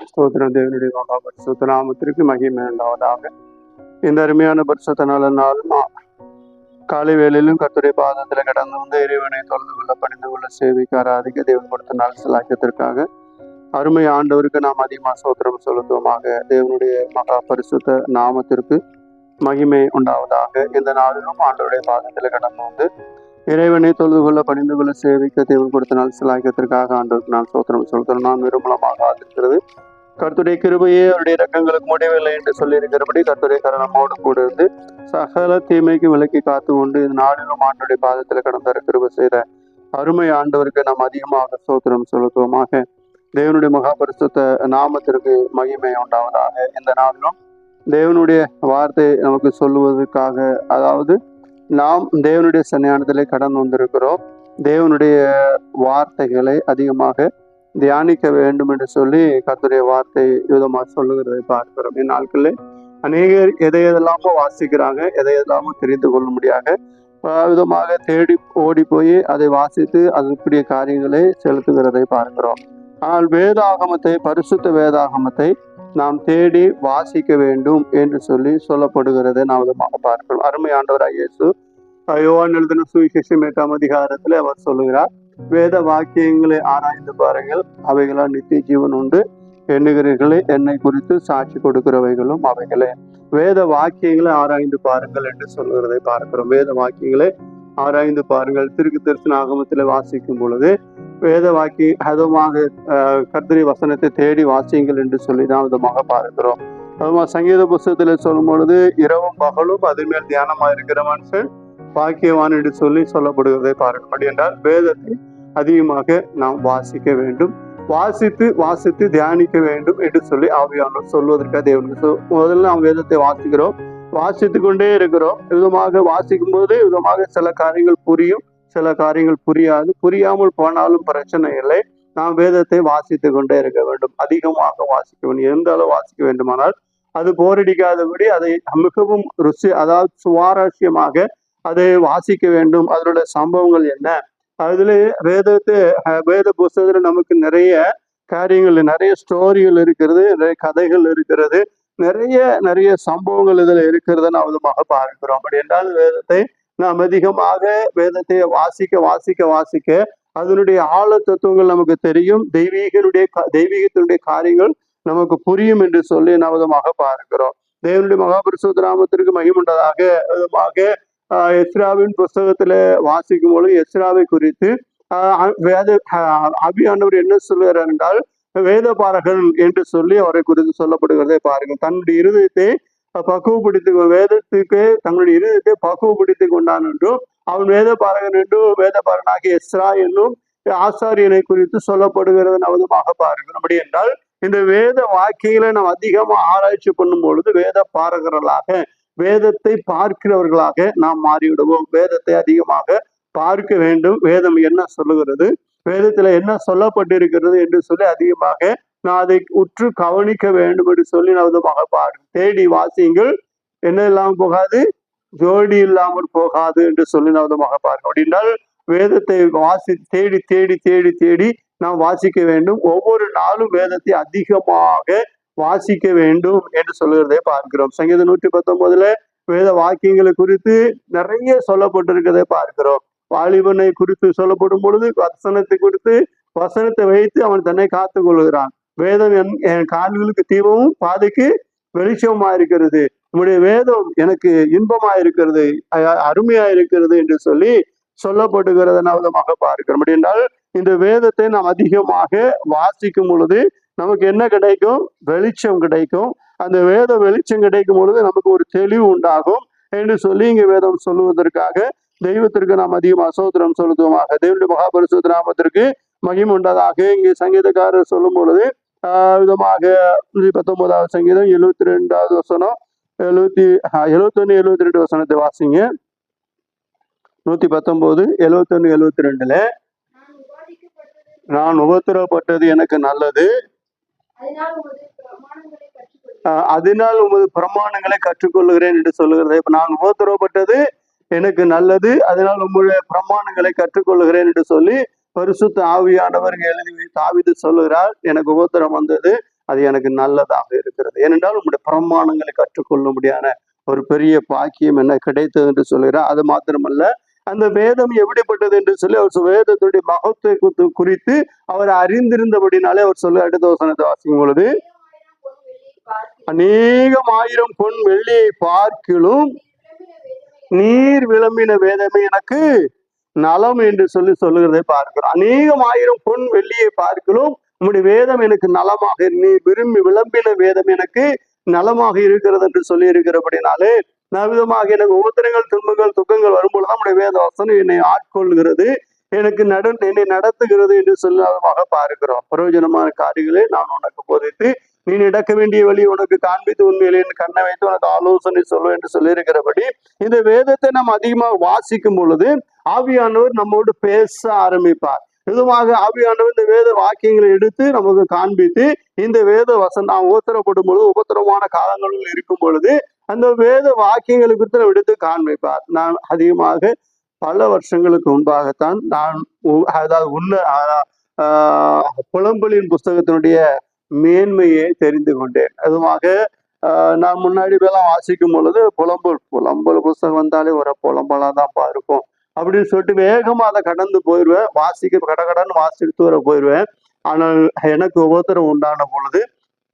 ஸ்தோத்திரம். தேவனுடைய மகா பரிசுத்த நாமத்திற்கு மகிமை உண்டாவதாக. இந்த அருமையான பரிசுத்த நாளும் காலை வேளையிலும் கர்த்தருடைய பாதத்துல கடந்து வந்து இறைவனை தொழுது கொள்ள பணிந்து கொள்ள சேவைக்கு ஆராதிக்க தேவன் கொடுத்த நாள் சிலாக்கியத்திற்காக அருமை ஆண்டவருக்கு நாம் அதிகமாக ஸ்தோத்திரம் செலுத்துவோமாக. தேவனுடைய மகா பரிசுத்த நாமத்திற்கு மகிமை உண்டாவதாக. இந்த நாளிலும் ஆண்டவருடைய பாதத்துல கடந்து வந்து இறைவனை தொழுது கொள்ள பணிந்து கொள்ள சேவைக்க தேவன் கொடுத்த நாள் சிலாக்கியத்திற்காக ஆண்டவருக்கு நாம் ஸ்தோத்திரம் செலுத்தணும். நாம் நிர்மலமாக ஆதிக்கிறது கர்த்தருடைய கிருபையே அவருடைய இரக்கங்களுக்கு முடிவில்லை என்று சொல்லி இருக்கிறபடி கர்த்தருடைய கரணமோடு கூட இருந்து சகல தீமைக்கு விலக்கி காத்து கொண்டு இந்த நாளிலும் ஆண்டோடைய பாதத்தில் கடந்த கிருபை செய்த அருமை ஆண்டவருக்கு நாம் அதிகமாக ஸ்தோத்திரம் செலுத்துவோமாக. தேவனுடைய மகாபரிசுத்த நாமத்திற்கு மகிமை உண்டாவதாக. இந்த நாளிலும் தேவனுடைய வார்த்தை நமக்கு சொல்லுவதற்காக, அதாவது நாம் தேவனுடைய சன்னியானத்திலே கடந்து வந்திருக்கிறோம். தேவனுடைய வார்த்தைகளை அதிகமாக தியானிக்க வேண்டும் என்று சொல்லி கர்த்தருடைய வார்த்தை விதமாக சொல்லுகிறதை பார்க்கிறோம். இந்நாட்களில் அநேகர் எதையெல்லாமோ வாசிக்கிறாங்க, எதையெல்லாமோ தெரிந்து கொள்ள முடியாத விதமாக தேடி ஓடி போய் அதை வாசித்து அதற்குரிய காரியங்களை செலுத்துகிறதை பார்க்கிறோம். ஆனால் வேதாகமத்தை, பரிசுத்த வேதாகமத்தை நாம் தேடி வாசிக்க வேண்டும் என்று சொல்லி சொல்லப்படுகிறதை நாம் விதமாக பார்க்கிறோம். அருமை ஆண்டவராகிய இயேசு யோவான் எழுதின சுவிசேஷம் 8ஆம் அதிகாரத்தில் அவர் சொல்லுகிறார், வேத வாக்கியங்களை ஆராய்ந்து பாருங்கள், அவைகளால் நித்திய ஜீவன் உண்டு எண்ணுகிறீர்களே, என்னை குறித்து சாட்சி கொடுக்கிறவைகளும் அவைகளே. வேத வாக்கியங்களை ஆராய்ந்து பாருங்கள் என்று சொல்லுகிறதை பார்க்கிறோம். வேத வாக்கியங்களை ஆராய்ந்து பாருங்கள். திருக்கு தரிசன ஆகமத்தில் வாசிக்கும் பொழுது வேத வாக்கிய அதமாக கர்த்தருடைய வசனத்தை தேடி வாசியுங்கள் என்று சொல்லி தான் விதமாக பார்க்கிறோம். அதுமா சங்கீத புஸ்தகத்தில் சொல்லும் பொழுது இரவும் பகலும் அதன் மேல் தியானமாக இருக்கிற மனுஷன் பாக்கியவான் என்று சொல்லி சொல்லப்படுவதை பார்க்கப்படி என்றால் வேதத்தை அதிகமாக நாம் வாசிக்க வேண்டும், வாசித்து வாசித்து தியானிக்க வேண்டும் என்று சொல்லி ஆவியானவர் சொல்வதற்காக தேவனுக்கு முதல்ல நாம் வேதத்தை வாசிக்கிறோம், வாசித்து கொண்டே இருக்கிறோம். விதமாக வாசிக்கும் போது விதமாக சில காரியங்கள் புரியும், சில காரியங்கள் புரியாது. புரியாமல் போனாலும் பிரச்சனை இல்லை. நாம் வேதத்தை வாசித்து கொண்டே இருக்க வேண்டும், அதிகமாக வாசிக்க வேண்டும். எந்த அளவு வாசிக்க வேண்டுமானால் அது போரடிக்காதபடி அதை மிகவும் அதாவது சுவாரஸ்யமாக அதை வாசிக்க வேண்டும். அதனுடைய சம்பவங்கள் என்ன, அதுல வேத புஸ்தகத்துல நமக்கு நிறைய காரியங்கள், நிறைய ஸ்டோரிகள் இருக்கிறது, நிறைய கதைகள் இருக்கிறது, நிறைய சம்பவங்கள் இதுல இருக்கிறத நாம் விதமாக பார்க்கிறோம். அப்படி என்றால் வேதத்தை நாம் அதிகமாக வேதத்தை வாசிக்க வாசிக்க வாசிக்க அதனுடைய ஆழ தத்துவங்கள் நமக்கு தெரியும், தெய்வீகத்தினுடைய காரியங்கள் நமக்கு புரியும் என்று சொல்லி நாம் விதமாக பார்க்கிறோம். தேவனுடைய மகாபரிசுத்த நாமத்திற்கு மகிமுண்டதாக. விதமாக எஸ்ராவின் புஸ்தகத்துல வாசிக்கும் பொழுது எஸ்ராவை குறித்து ஆவியானவர் என்ன சொல்லுகிறார் என்றால், வேத பாரகன் என்று சொல்லி அவரை குறித்து சொல்லப்படுகிறதை பாருங்கள். தன்னுடைய இருதயத்தை வேதத்துக்கு தங்களுடைய இருதயத்தை பக்குவப்படுத்தி கொண்டான் என்றும், அவன் வேத பாரகன் என்றும் வேத பாரகனாகிய எஸ்ரா என்னும் ஆசாரியனை குறித்து சொல்லப்படுகிறது நவதமாக பாருங்கள். அப்படி என்றால் இந்த வேத வாக்கியங்களை நாம் அதிகமாக ஆராய்ச்சி பண்ணும் பொழுது வேத பாரகர்களாக, வேதத்தை பார்க்கிறவர்களாக நாம் மாறிவிடுவோம். வேதத்தை அதிகமாக பார்க்க வேண்டும். வேதம் என்ன சொல்லுகிறது, வேதத்துல என்ன சொல்லப்பட்டிருக்கிறது என்று சொல்லி அதிகமாக நான் அதை உற்று கவனிக்க வேண்டும் என்று சொல்லி நவதமாக பாருங்கள். தேடி வாசியுங்கள், என்ன இல்லாமல் போகாது, ஜோடி இல்லாமல் போகாது என்று சொல்லி நவதமாக பாருங்கள். அப்படின்னால் வேதத்தை தேடி தேடி தேடி தேடி நாம் வாசிக்க வேண்டும். ஒவ்வொரு நாளும் வேதத்தை அதிகமாக வாசிக்க வேண்டும் என்று சொல்லுகிறதை பார்க்கிறோம். சங்கீதம் 119 வேத வாக்கியங்களை குறித்து நிறைய சொல்லப்பட்டிருக்கிறதை பார்க்கிறோம். வாலிபனை குறித்து சொல்லப்படும் பொழுது வசனத்தை குறித்து, வசனத்தை வைத்து அவன் தன்னை காத்துக் கொள்கிறான். வேதம் என் கால்களுக்கு தீபமும் பாதைக்கு வெளிச்சமா இருக்கிறது, நம்முடைய வேதம் எனக்கு இன்பமா இருக்கிறது, அருமையா இருக்கிறது என்று சொல்லி சொல்லப்படுகிறத விதமாக பார்க்கிறோம். அப்படி என்றால் இந்த வேதத்தை நாம் அதிகமாக வாசிக்கும் பொழுது நமக்கு என்ன கிடைக்கும், வெளிச்சம் கிடைக்கும். அந்த வேத வெளிச்சம் கிடைக்கும் பொழுது நமக்கு ஒரு தெளிவு உண்டாகும் என்று சொல்லி இங்க வேதம் சொல்லுவதற்காக தெய்வத்திற்கு நாம் அதிகமாக ஸ்தோத்திரம் செலுத்துவோமாக. தேவனுடைய மகாபரிசுத்த நாமத்திற்கு மகிமை உண்டதாக. இங்கே சங்கீதக்காரர் சொல்லும் பொழுது விதமாக 19வது சங்கீதம் 72வது வசனம் 71 72 வசனத்தை வாசிங்க. 119 71 72 நான் உபத்திரப்பட்டது எனக்கு நல்லது, அதனால் உமது பிரமாணங்களை கற்றுக்கொள்ளுகிறேன் என்று சொல்லுகிறது. இப்ப நான் உபத்திரப்பட்டது எனக்கு நல்லது, அதனால் உங்களுடைய பிரமாணங்களை கற்றுக்கொள்ளுகிறேன் என்று சொல்லி பரிசுத்த ஆவியானவர் எழுதி தாவீது சொல்லுகிறார், எனக்கு உபத்திரம் வந்தது, அது எனக்கு நல்லதாக இருக்கிறது. ஏனென்றால் உங்களுடைய பிரமாணங்களை கற்றுக்கொள்ள முடியாத ஒரு பெரிய பாக்கியம் என்ன கிடைத்தது என்று சொல்கிறார். அது மாத்திரமல்ல, அந்த வேதம் எப்படிப்பட்டது என்று சொல்லி அவர் வேதத்துடைய மகத்துவத்தை குறித்து அவர் அறிந்திருந்தபடினாலே அவர் சொல்ல அடுத்த வசனத்தை வாசிக்கும் பொழுது, அநேகம் ஆயிரம் பொன் வெள்ளியை பார்க்கிலும் நீர் விளம்பின வேதமே எனக்கு நலம் என்று சொல்லி சொல்லுகிறதை பார்க்கிறோம். அநேகம் ஆயிரம் பொன் வெள்ளியை பார்க்கிலும் உம்முடைய வேதம் எனக்கு நலமாக, நீ விரும்பி விளம்பின வேதம் எனக்கு நலமாக இருக்கிறது என்று சொல்லி இருக்கிறபடினாலே, விதமாக எனக்கு உபத்திரங்கள் துன்பங்கள் துக்கங்கள் வரும்பொழுதுதான் நம்முடைய வேத வசனம் என்னை ஆட்கொள்கிறது, எனக்கு என்னை நடத்துகிறது என்று சொல்லமாக பார்க்கிறோம். பிரயோஜனமான காரியங்களே நான் உனக்கு போதித்து நீ நடக்க வேண்டிய வழி உனக்கு காண்பித்து உண்மையிலே கண்ணை வைத்து உனக்கு ஆலோசனை சொல்லும் என்று சொல்லி இருக்கிறபடி, இந்த வேதத்தை நாம் அதிகமாக வாசிக்கும் பொழுது ஆவியானவர் நம்மோடு பேச ஆரம்பிப்பார். விதமாக ஆவியானவர் இந்த வேத வாக்கியங்களை எடுத்து நமக்கு காண்பித்து, இந்த வேத வசனம் நாம் உபத்திரப்படும் பொழுது உபத்திரமான காலங்களில் இருக்கும் பொழுது அந்த வேத வாக்கியங்களை குறித்து எடுத்து காண்பிப்பார். நான் அதிகமாக பல வருஷங்களுக்கு முன்பாகத்தான் நான் அதாவது புலம்பலின் புஸ்தகத்தினுடைய மேன்மையை தெரிந்து கொண்டேன். அதுமாக நான் முன்னாடி வேலாம் வாசிக்கும் பொழுது புலம்பல் புஸ்தகம் வந்தாலே ஒரு புலம்பலாதான்ப்பா இருக்கும் அப்படின்னு சொல்லிட்டு வேகமா அதை கடந்து போயிடுவேன், கடன்னு வாசிட்டு வர போயிடுவேன். ஆனால் எனக்கு உபத்திரம் உண்டான பொழுது,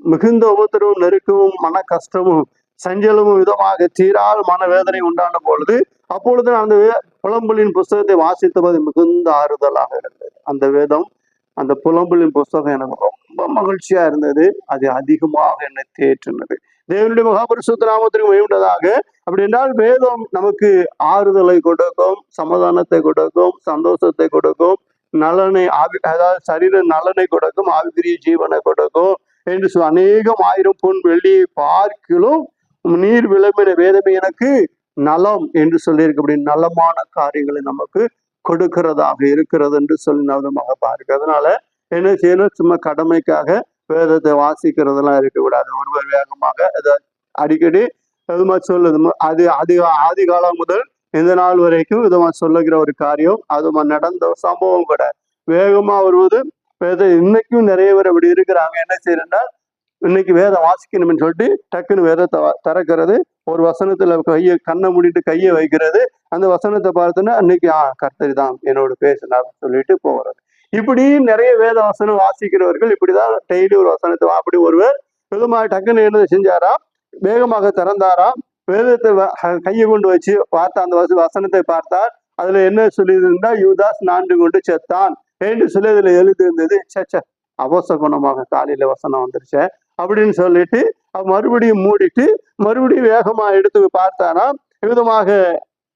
மிகுந்த உபத்திரமும் நெருக்கமும் மன கஷ்டமும் சஞ்சலமும் விதமாக தீரால் மனவேதனை உண்டான பொழுது, அப்பொழுது நான் அந்த புலம்பலின் புஸ்தகத்தை வாசித்தபோது மிகுந்த ஆறுதலாக இருந்தது. அந்த வேதம், அந்த புலம்பலின் புஸ்தகம் எனக்கு ரொம்ப மகிழ்ச்சியா இருந்தது. அது அதிகமாக என்னை தேற்றினது. தேவனுடைய மகாபரிசுத்த நாமத்திற்கு மகிமையுண்டதாக. அப்படி என்றால் வேதம் நமக்கு ஆறுதலை கொடுக்கும், சமாதானத்தை கொடுக்கும், சந்தோஷத்தை கொடுக்கும், நலனை அதாவது சரீர நலனை கொடுக்கும், ஆவிக்குரிய ஜீவனை கொடுக்கும் என்று அநேகம் ஆயிரம் பொன் வெள்ளியை பார்க்கிலும் நீர் விளம்பின வேதமே எனக்கு நலம் என்று சொல்லியிருக்கு. அப்படி நலமான காரியங்களை நமக்கு கொடுக்கிறதாக இருக்கிறது என்று சொல்லி நவதமாக பாருக்கு. அதனால என்ன செய்யணும், சும்மா கடமைக்காக வேதத்தை வாசிக்கிறதெல்லாம் இருக்கக்கூடாது. ஒருவர் வேகமாக அதை அடிக்கடி விதமா சொல்லுது. அது ஆதி காலம் முதல் இந்த நாள் வரைக்கும் விதமா சொல்லுகிற ஒரு காரியம். அது நடந்த சம்பவம் கூட. வேகமா வருவது இன்னைக்கும் நிறைய பேர் அப்படி இருக்கிறாங்க. என்ன செய்யறா, இன்னைக்கு வேதம் வாசிக்கணும்னு சொல்லிட்டு டக்குன்னு வேதத்தை திறக்கிறது, ஒரு வசனத்துல கண்ணை மூடிட்டு கையை வைக்கிறது, அந்த வசனத்தை பார்த்தோன்னா அன்னைக்கு கர்த்தரி தான் என்னோட பேசினார் சொல்லிட்டு போகிறது. இப்படி நிறைய வேத வசனம் வாசிக்கிறவர்கள் இப்படிதான் டெய்லி ஒரு வசனத்தை அப்படி ஒருவர் விதமாக டக்குன்னு என்ன செஞ்சாரா, வேகமாக திறந்தாராம், வேதத்தை கையை கொண்டு வச்சு பார்த்தா அந்த வசனத்தை பார்த்தார். அதுல என்ன சொல்லியிருந்தா, யூதாஸ் நான்கு கொண்டு செத்தான் என்று சொல்லி அதுல எழுதி இருந்தது. அவசகுணமாக காலையில வசனம் வந்துருச்சு அப்படின்னு சொல்லிட்டு மறுபடியும் மூடிட்டு மறுபடியும் வேகமா எடுத்து பார்த்தாராம். விதமாக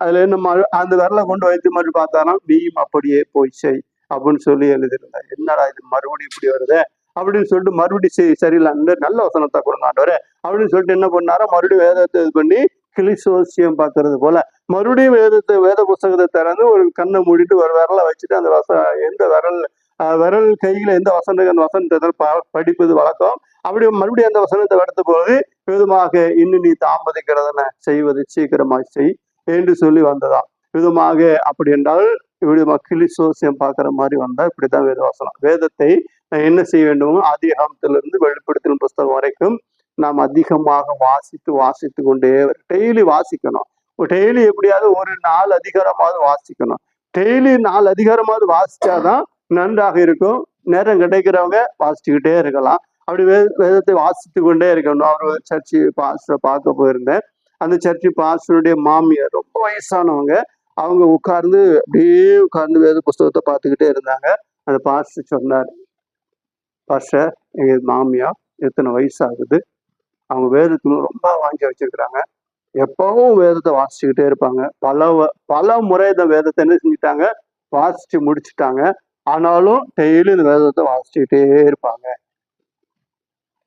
அதுல என்ன அந்த விரலை கொண்டு வைத்து மறுபடியும் பார்த்தாராம், நீயும் அப்படியே போய் செய் அப்படின்னு சொல்லி எழுதியிருந்தார். என்னடா இது மறுபடியும் இப்படி வருது அப்படின்னு சொல்லிட்டு மறுபடியும் சரியில்லை, நல்ல வசனத்தை கொடுங்காண்டவரே அப்படின்னு சொல்லிட்டு என்ன பண்ணாரோ, மறுபடியும் வேதத்தை இது பண்ணி கிளிசோசியம் பார்க்கறது போல மறுபடியும் வேத புஸ்தகத்தை திறந்து ஒரு கண்ணை மூடிட்டு ஒரு விரலை வச்சுட்டு அந்த எந்த விரல் கையில எந்த வசனத்தை படிப்பது வழக்கம். அப்படி மறுபடியும் அந்த வசனத்தை எடுத்த போது விதமாக இன்னும் நீ தாமதிக்கிறதன செய்வது சீக்கிரமாய் செய் என்று சொல்லி வந்ததாம். விதமாக அப்படி என்றால் இப்படி கிளிசோசியம் பார்க்குற மாதிரி வந்தா இப்படிதான் வேத வசனம். வேதத்தை என்ன செய்ய வேண்டும், ஆதிகாமத்திலிருந்து வெளிப்படுத்தின புஸ்தகம் வரைக்கும் நாம் அதிகமாக வாசித்து கொண்டே டெய்லி வாசிக்கணும். டெய்லி எப்படியாவது ஒரு 4 அதிகாரமாவது வாசிக்கணும். டெய்லி 4 அதிகாரமாவது வாசிச்சாதான் நன்றாக இருக்கும். நேரம் கிடைக்கிறவங்க வாசிச்சுக்கிட்டே இருக்கலாம். அப்படி வேதத்தை வாசித்து கொண்டே இருக்கணும். அவர் சர்ச்சு பாஸ்டரை பார்க்க போயிருந்தேன். அந்த சர்ச்சு பாஸ்டருடைய மாமியார் ரொம்ப வயசானவங்க. அவங்க அப்படியே உட்கார்ந்து வேத புஸ்தகத்தை பார்த்துக்கிட்டே இருந்தாங்க. அந்த பாஸ்டர் சொன்னார், பாஸ்டர் எங்க மாமியார் எத்தனை வயசாகுது, அவங்க வேதத்துல ரொம்ப வாங்கி வச்சிருக்கிறாங்க, எப்பவும் வேதத்தை வாசிச்சுக்கிட்டே இருப்பாங்க. பல முறை இந்த வேதத்தை என்ன செஞ்சுட்டாங்க, வாசிச்சு முடிச்சுட்டாங்க. ஆனாலும் டெய்லி இந்த வேதத்தை வாசிச்சுக்கிட்டே இருப்பாங்க.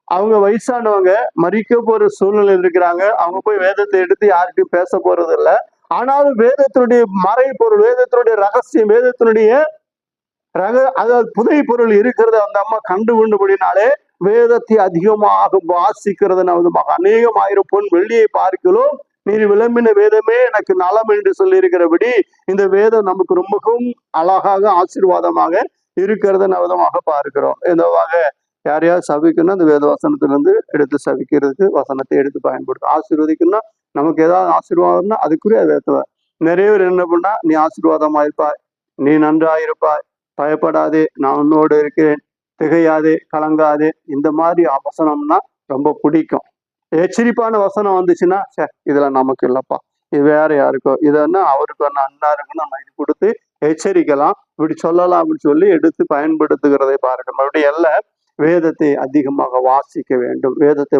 அவங்க வயசானவங்க மறிக்க போற சூழ்நிலை இருக்கிறாங்க. அவங்க போய் வேதத்தை எடுத்து யார்கிட்டையும் பேச போறது இல்லை. ஆனாலும் வேதத்தினுடைய மறை பொருள், வேதத்தினுடைய ரகசியம், வேதத்தினுடைய அதாவது புதை பொருள் இருக்கிறத அந்த அம்மா கண்டுகொண்டபடினாலே வேதத்தை அதிகமாக வாசிக்கிறது. அநேகம் ஆயிரம் பொன் வெள்ளியை பார்க்கலும் நீர் விளம்பின வேதமே எனக்கு நலம் என்று சொல்லி இருக்கிறபடி இந்த வேதம் நமக்கு ரொம்பவும் அழகாக ஆசீர்வாதமாக இருக்கிறத விதமாக பார்க்கிறோம். இந்த யாரையாவது சபிக்கணும்னா அந்த வேத வசனத்திலிருந்து எடுத்து சபிக்கிறதுக்கு வசனத்தை எடுத்து பயன்படுத்தும். ஆசீர்வதிக்கணும்னா நமக்கு ஏதாவது ஆசீர்வாதம்னா அதுக்குரிய வேத நிறைய பேர் என்ன பண்ணா, நீ ஆசீர்வாதமா இருப்பாய், நீ நன்றாயிருப்பாய், பயப்படாதே, நான் உன்னோடு இருக்கிறேன், திகையாதே, கலங்காதே, இந்த மாதிரி வசனம்னா ரொம்ப பிடிக்கும். எச்சரிப்பான வசனம் வந்துச்சுன்னா, இதுல நமக்கு இல்லப்பா, இது வேற யாருக்கோ, இதன்னா அவருக்கு அண்ணாருக்கு நம்ம இது கொடுத்து எச்சரிக்கலாம், இப்படி சொல்லலாம் அப்படின்னு சொல்லி எடுத்து பயன்படுத்துகிறதை பார்க்கணும். அப்படி எல்லாம் வேதத்தை அதிகமாக வாசிக்க வேண்டும். வேதத்தை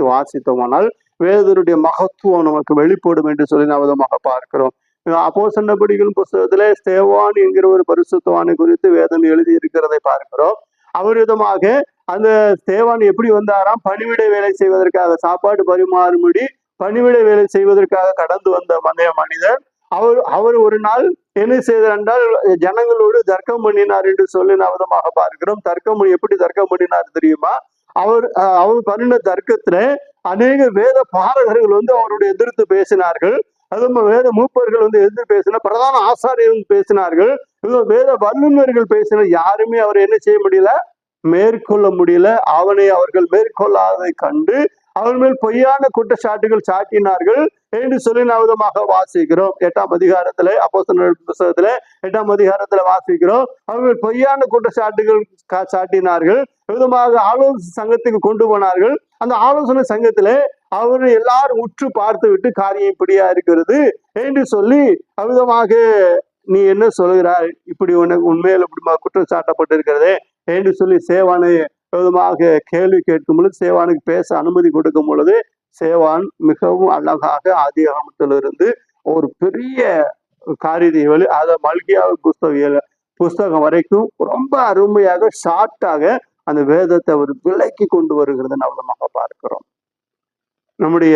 வாசித்தோமானால் வேதனுடைய மகத்துவம் நமக்கு வெளிப்படும் என்று சொல்லி நாம் விதமாக பார்க்கிறோம். அப்போஸ்தலர் புஸ்தகத்திலே ஸ்தேவான் என்கிற ஒரு பரிசுத்தவானை குறித்து வேதம் எழுதி இருக்கிறதை பார்க்கிறோம். அவர் விதமாக அந்த ஸ்தேவான் எப்படி வந்தாராம், பணிவிடை வேலை செய்வதற்காக, சாப்பாடு பரிமாறும்படி பணிவிடை வேலை செய்வதற்காக கடந்து வந்த மனிதர். அவர் ஒரு நாள் என்ன செய்தார் என்றால், ஜனங்களோடு தர்க்கம் பண்ணினார் என்று சொல்லி நாம் விதமாக பார்க்கிறோம். எப்படி தர்க்கம் பண்ணினார் தெரியுமா? அவர் பண்ணின தர்க்கத்துல அநேக வேத பாரகர்கள் அவருடைய எதிர்த்து பேசினார்கள். அதுவும் வேத மூப்பர்கள் எதிர்த்து பேசின, பிரதான ஆசாரியர்கள் பேசினார்கள், வேத வல்லுநர்கள் பேசின. யாருமே அவர் என்ன செய்ய முடியல, மேற்கொள்ள முடியல. அவனை அவர்கள் மேற்கொள்ளாததை கண்டு அவன் மேல் பொய்யான குற்றச்சாட்டுகள் சாட்டினார்கள் என்று சொல்லி நாம் விதமாக வாசிக்கிறோம். 8ஆம் அதிகாரத்துல, அப்போஸ்தலர் புத்தகத்துல 8ஆம் அதிகாரத்துல வாசிக்கிறோம். அவர்கள் பொய்யான குற்றச்சாட்டுகள் சாட்டினார்கள். விதமாக ஆலோசனை சங்கத்துக்கு கொண்டு போனார்கள். அந்த ஆலோசனை சங்கத்துல அவரு எல்லாரும் உற்று பார்த்து விட்டு, காரியம் இப்படியா இருக்கிறது என்று சொல்லி அவ்விதமாக, நீ என்ன சொல்கிறாய், இப்படி உனக்கு உண்மையில இப்படி குற்றம் சாட்டப்பட்டிருக்கிறதே என்று சொல்லி சேவானை விதமாக கேள்வி கேட்கும் பொழுது, சேவானுக்கு பேச அனுமதி கொடுக்கும் பொழுது, சேவான் மிகவும் அழகாக ஆதியாகமத்திலிருந்து ஒரு பெரிய காரியத்தை அதை மல்கியா புஸ்தகம் வரைக்கும் ரொம்ப அருமையாக ஷார்ட்டாக அந்த வேதத்தை அவர் விலக்கி கொண்டு வருகிறத நம்ம பார்க்கிறோம். நம்முடைய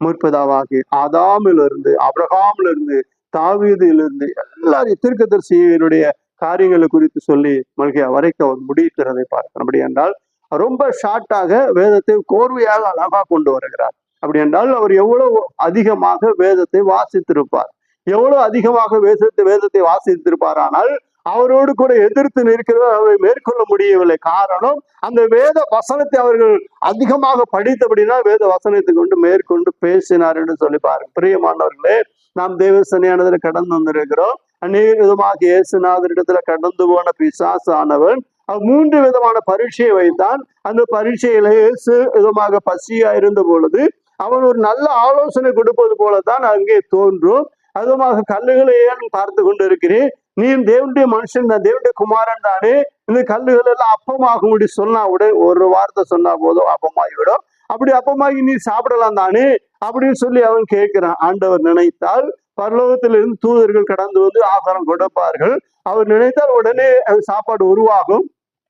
முற்பிதாவாகி ஆதாமிலிருந்து, அபிரகாமிலிருந்து, தாவீதிலிருந்து எல்லாரும் தீர்க்கதரிசியினுடைய காரியங்களை குறித்து சொல்லி மல்கியா வரைக்கும் அவர் முடிக்கிறதை பார்க்கிறோம். அப்படி என்றால் ரொம்ப ஷார்ட்டாக வேதத்தை கோர்வையாக அழகா கொண்டு வருகிறார். அப்படி என்றால் அவர் எவ்வளவு அதிகமாக வேதத்தை வாசித்திருப்பார், எவ்வளவு அதிகமாக வேதத்தை வாசித்திருப்பார். ஆனால் அவரோடு கூட எதிர்த்து நிற்கிறவர் அவரை மேற்கொள்ள முடியவில்லை. காரணம், அந்த வேத வசனத்தை அவர்கள் அதிகமாக படித்தபடினா வேத வசனத்தை கொண்டு மேற்கொண்டு பேசினார் என்று சொல்லி பாருங்க. பிரியமானவர்களே, நாம் தேவ சன்னிதானத்துல கடந்து வந்திருக்கிறோம். அநேக விதமாக இயேசுநாதரிடத்துல கடந்து போன பிசாசு ஆனவன் 3 விதமான பரீட்சையை வைத்தான். அந்த பரீட்சையில இயேசு விதமாக பசியா இருந்த பொழுது அவன் ஒரு நல்ல ஆலோசனை கொடுப்பது போலதான் அங்கே தோன்றும். அதுமாக கல்லுகளை ஏன் பார்த்து கொண்டு இருக்கிறேன், நீ தேவனுடைய மனுஷன் தான், தேவனுடைய குமாரன் தானே, இந்த கல்லுகள் எல்லாம் அப்பமாகும்படி சொன்னா உடனே ஒரு வார்த்தை சொன்னா போதும் அப்பமாகிவிடும், அப்படி அப்பமாகி நீ சாப்பிடலாம் தானே அப்படின்னு சொல்லி அவன் கேட்கிறான். ஆண்டவர் நினைத்தால் பரலோகத்திலிருந்து தூதர்கள் கடந்து வந்து ஆகாரம் கொடுப்பார்கள். அவர் நினைத்தால் உடனே சாப்பாடு உருவாகும்.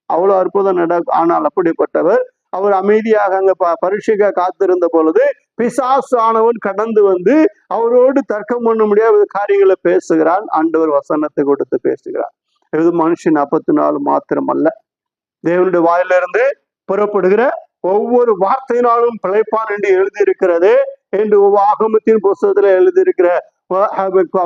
அவ்வளவு அற்புதம் நடக்கும். ஆனால் அப்படிப்பட்டவர் அவர் அமைதியாக அங்க பரீட்சைக்காக காத்திருந்த பொழுது பிசாசு ஆனவன் கடந்து வந்து அவரோடு தர்க்கம் பண்ண முடியாத காரியங்களை பேசுகிறான். ஆண்டவர் வசனத்தை கொடுத்து பேசுகிறார். இது மனுஷன் 40 மாத்திரம் அல்ல, தேவனுடைய வாயிலிருந்து புறப்படுகிற ஒவ்வொரு வார்த்தையினாலும் பிழைப்பான் என்று எழுதியிருக்கிறது என்று ஆகமத்தின் புஸ்தகத்துல எழுதியிருக்கிற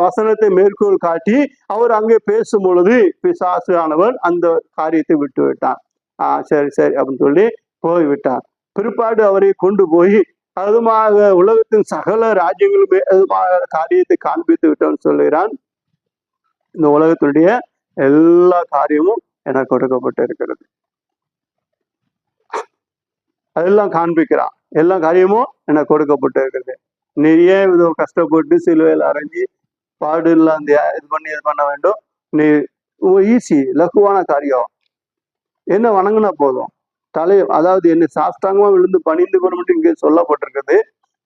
வசனத்தை மேற்கோள் காட்டி அவர் அங்கே பேசும் பொழுது பிசாசு ஆனவன் அந்த காரியத்தை விட்டு விட்டான். சரி சரி அப்படின்னு சொல்லி போய்விட்டார். பிற்பாடு அவரை கொண்டு போய் அதுமாக உலகத்தின் சகல ராஜ்யங்களுமே அதுமாக காரியத்தை காண்பித்து விட்டோன்னு சொல்லுகிறான். இந்த உலகத்துடைய எல்லா காரியமும் எனக்கு கொடுக்கப்பட்டு இருக்கிறது, அதெல்லாம் காண்பிக்கிறான். எல்லா காரியமும் எனக்கு கொடுக்கப்பட்டு இருக்கிறது. நீ ஏன் இதோ கஷ்டப்பட்டு சிலுவையில் அரைஞ்சி பாடு இல்லை அந்த இது பண்ண வேண்டும், நீ ஈஸி லகுவான காரியம், என்ன வணங்கினா போதும், அதாவது என்னை சாஷ்டாங்கமா விழுந்து பணிந்து கொண்டு இங்கே சொல்லப்பட்டிருக்குது.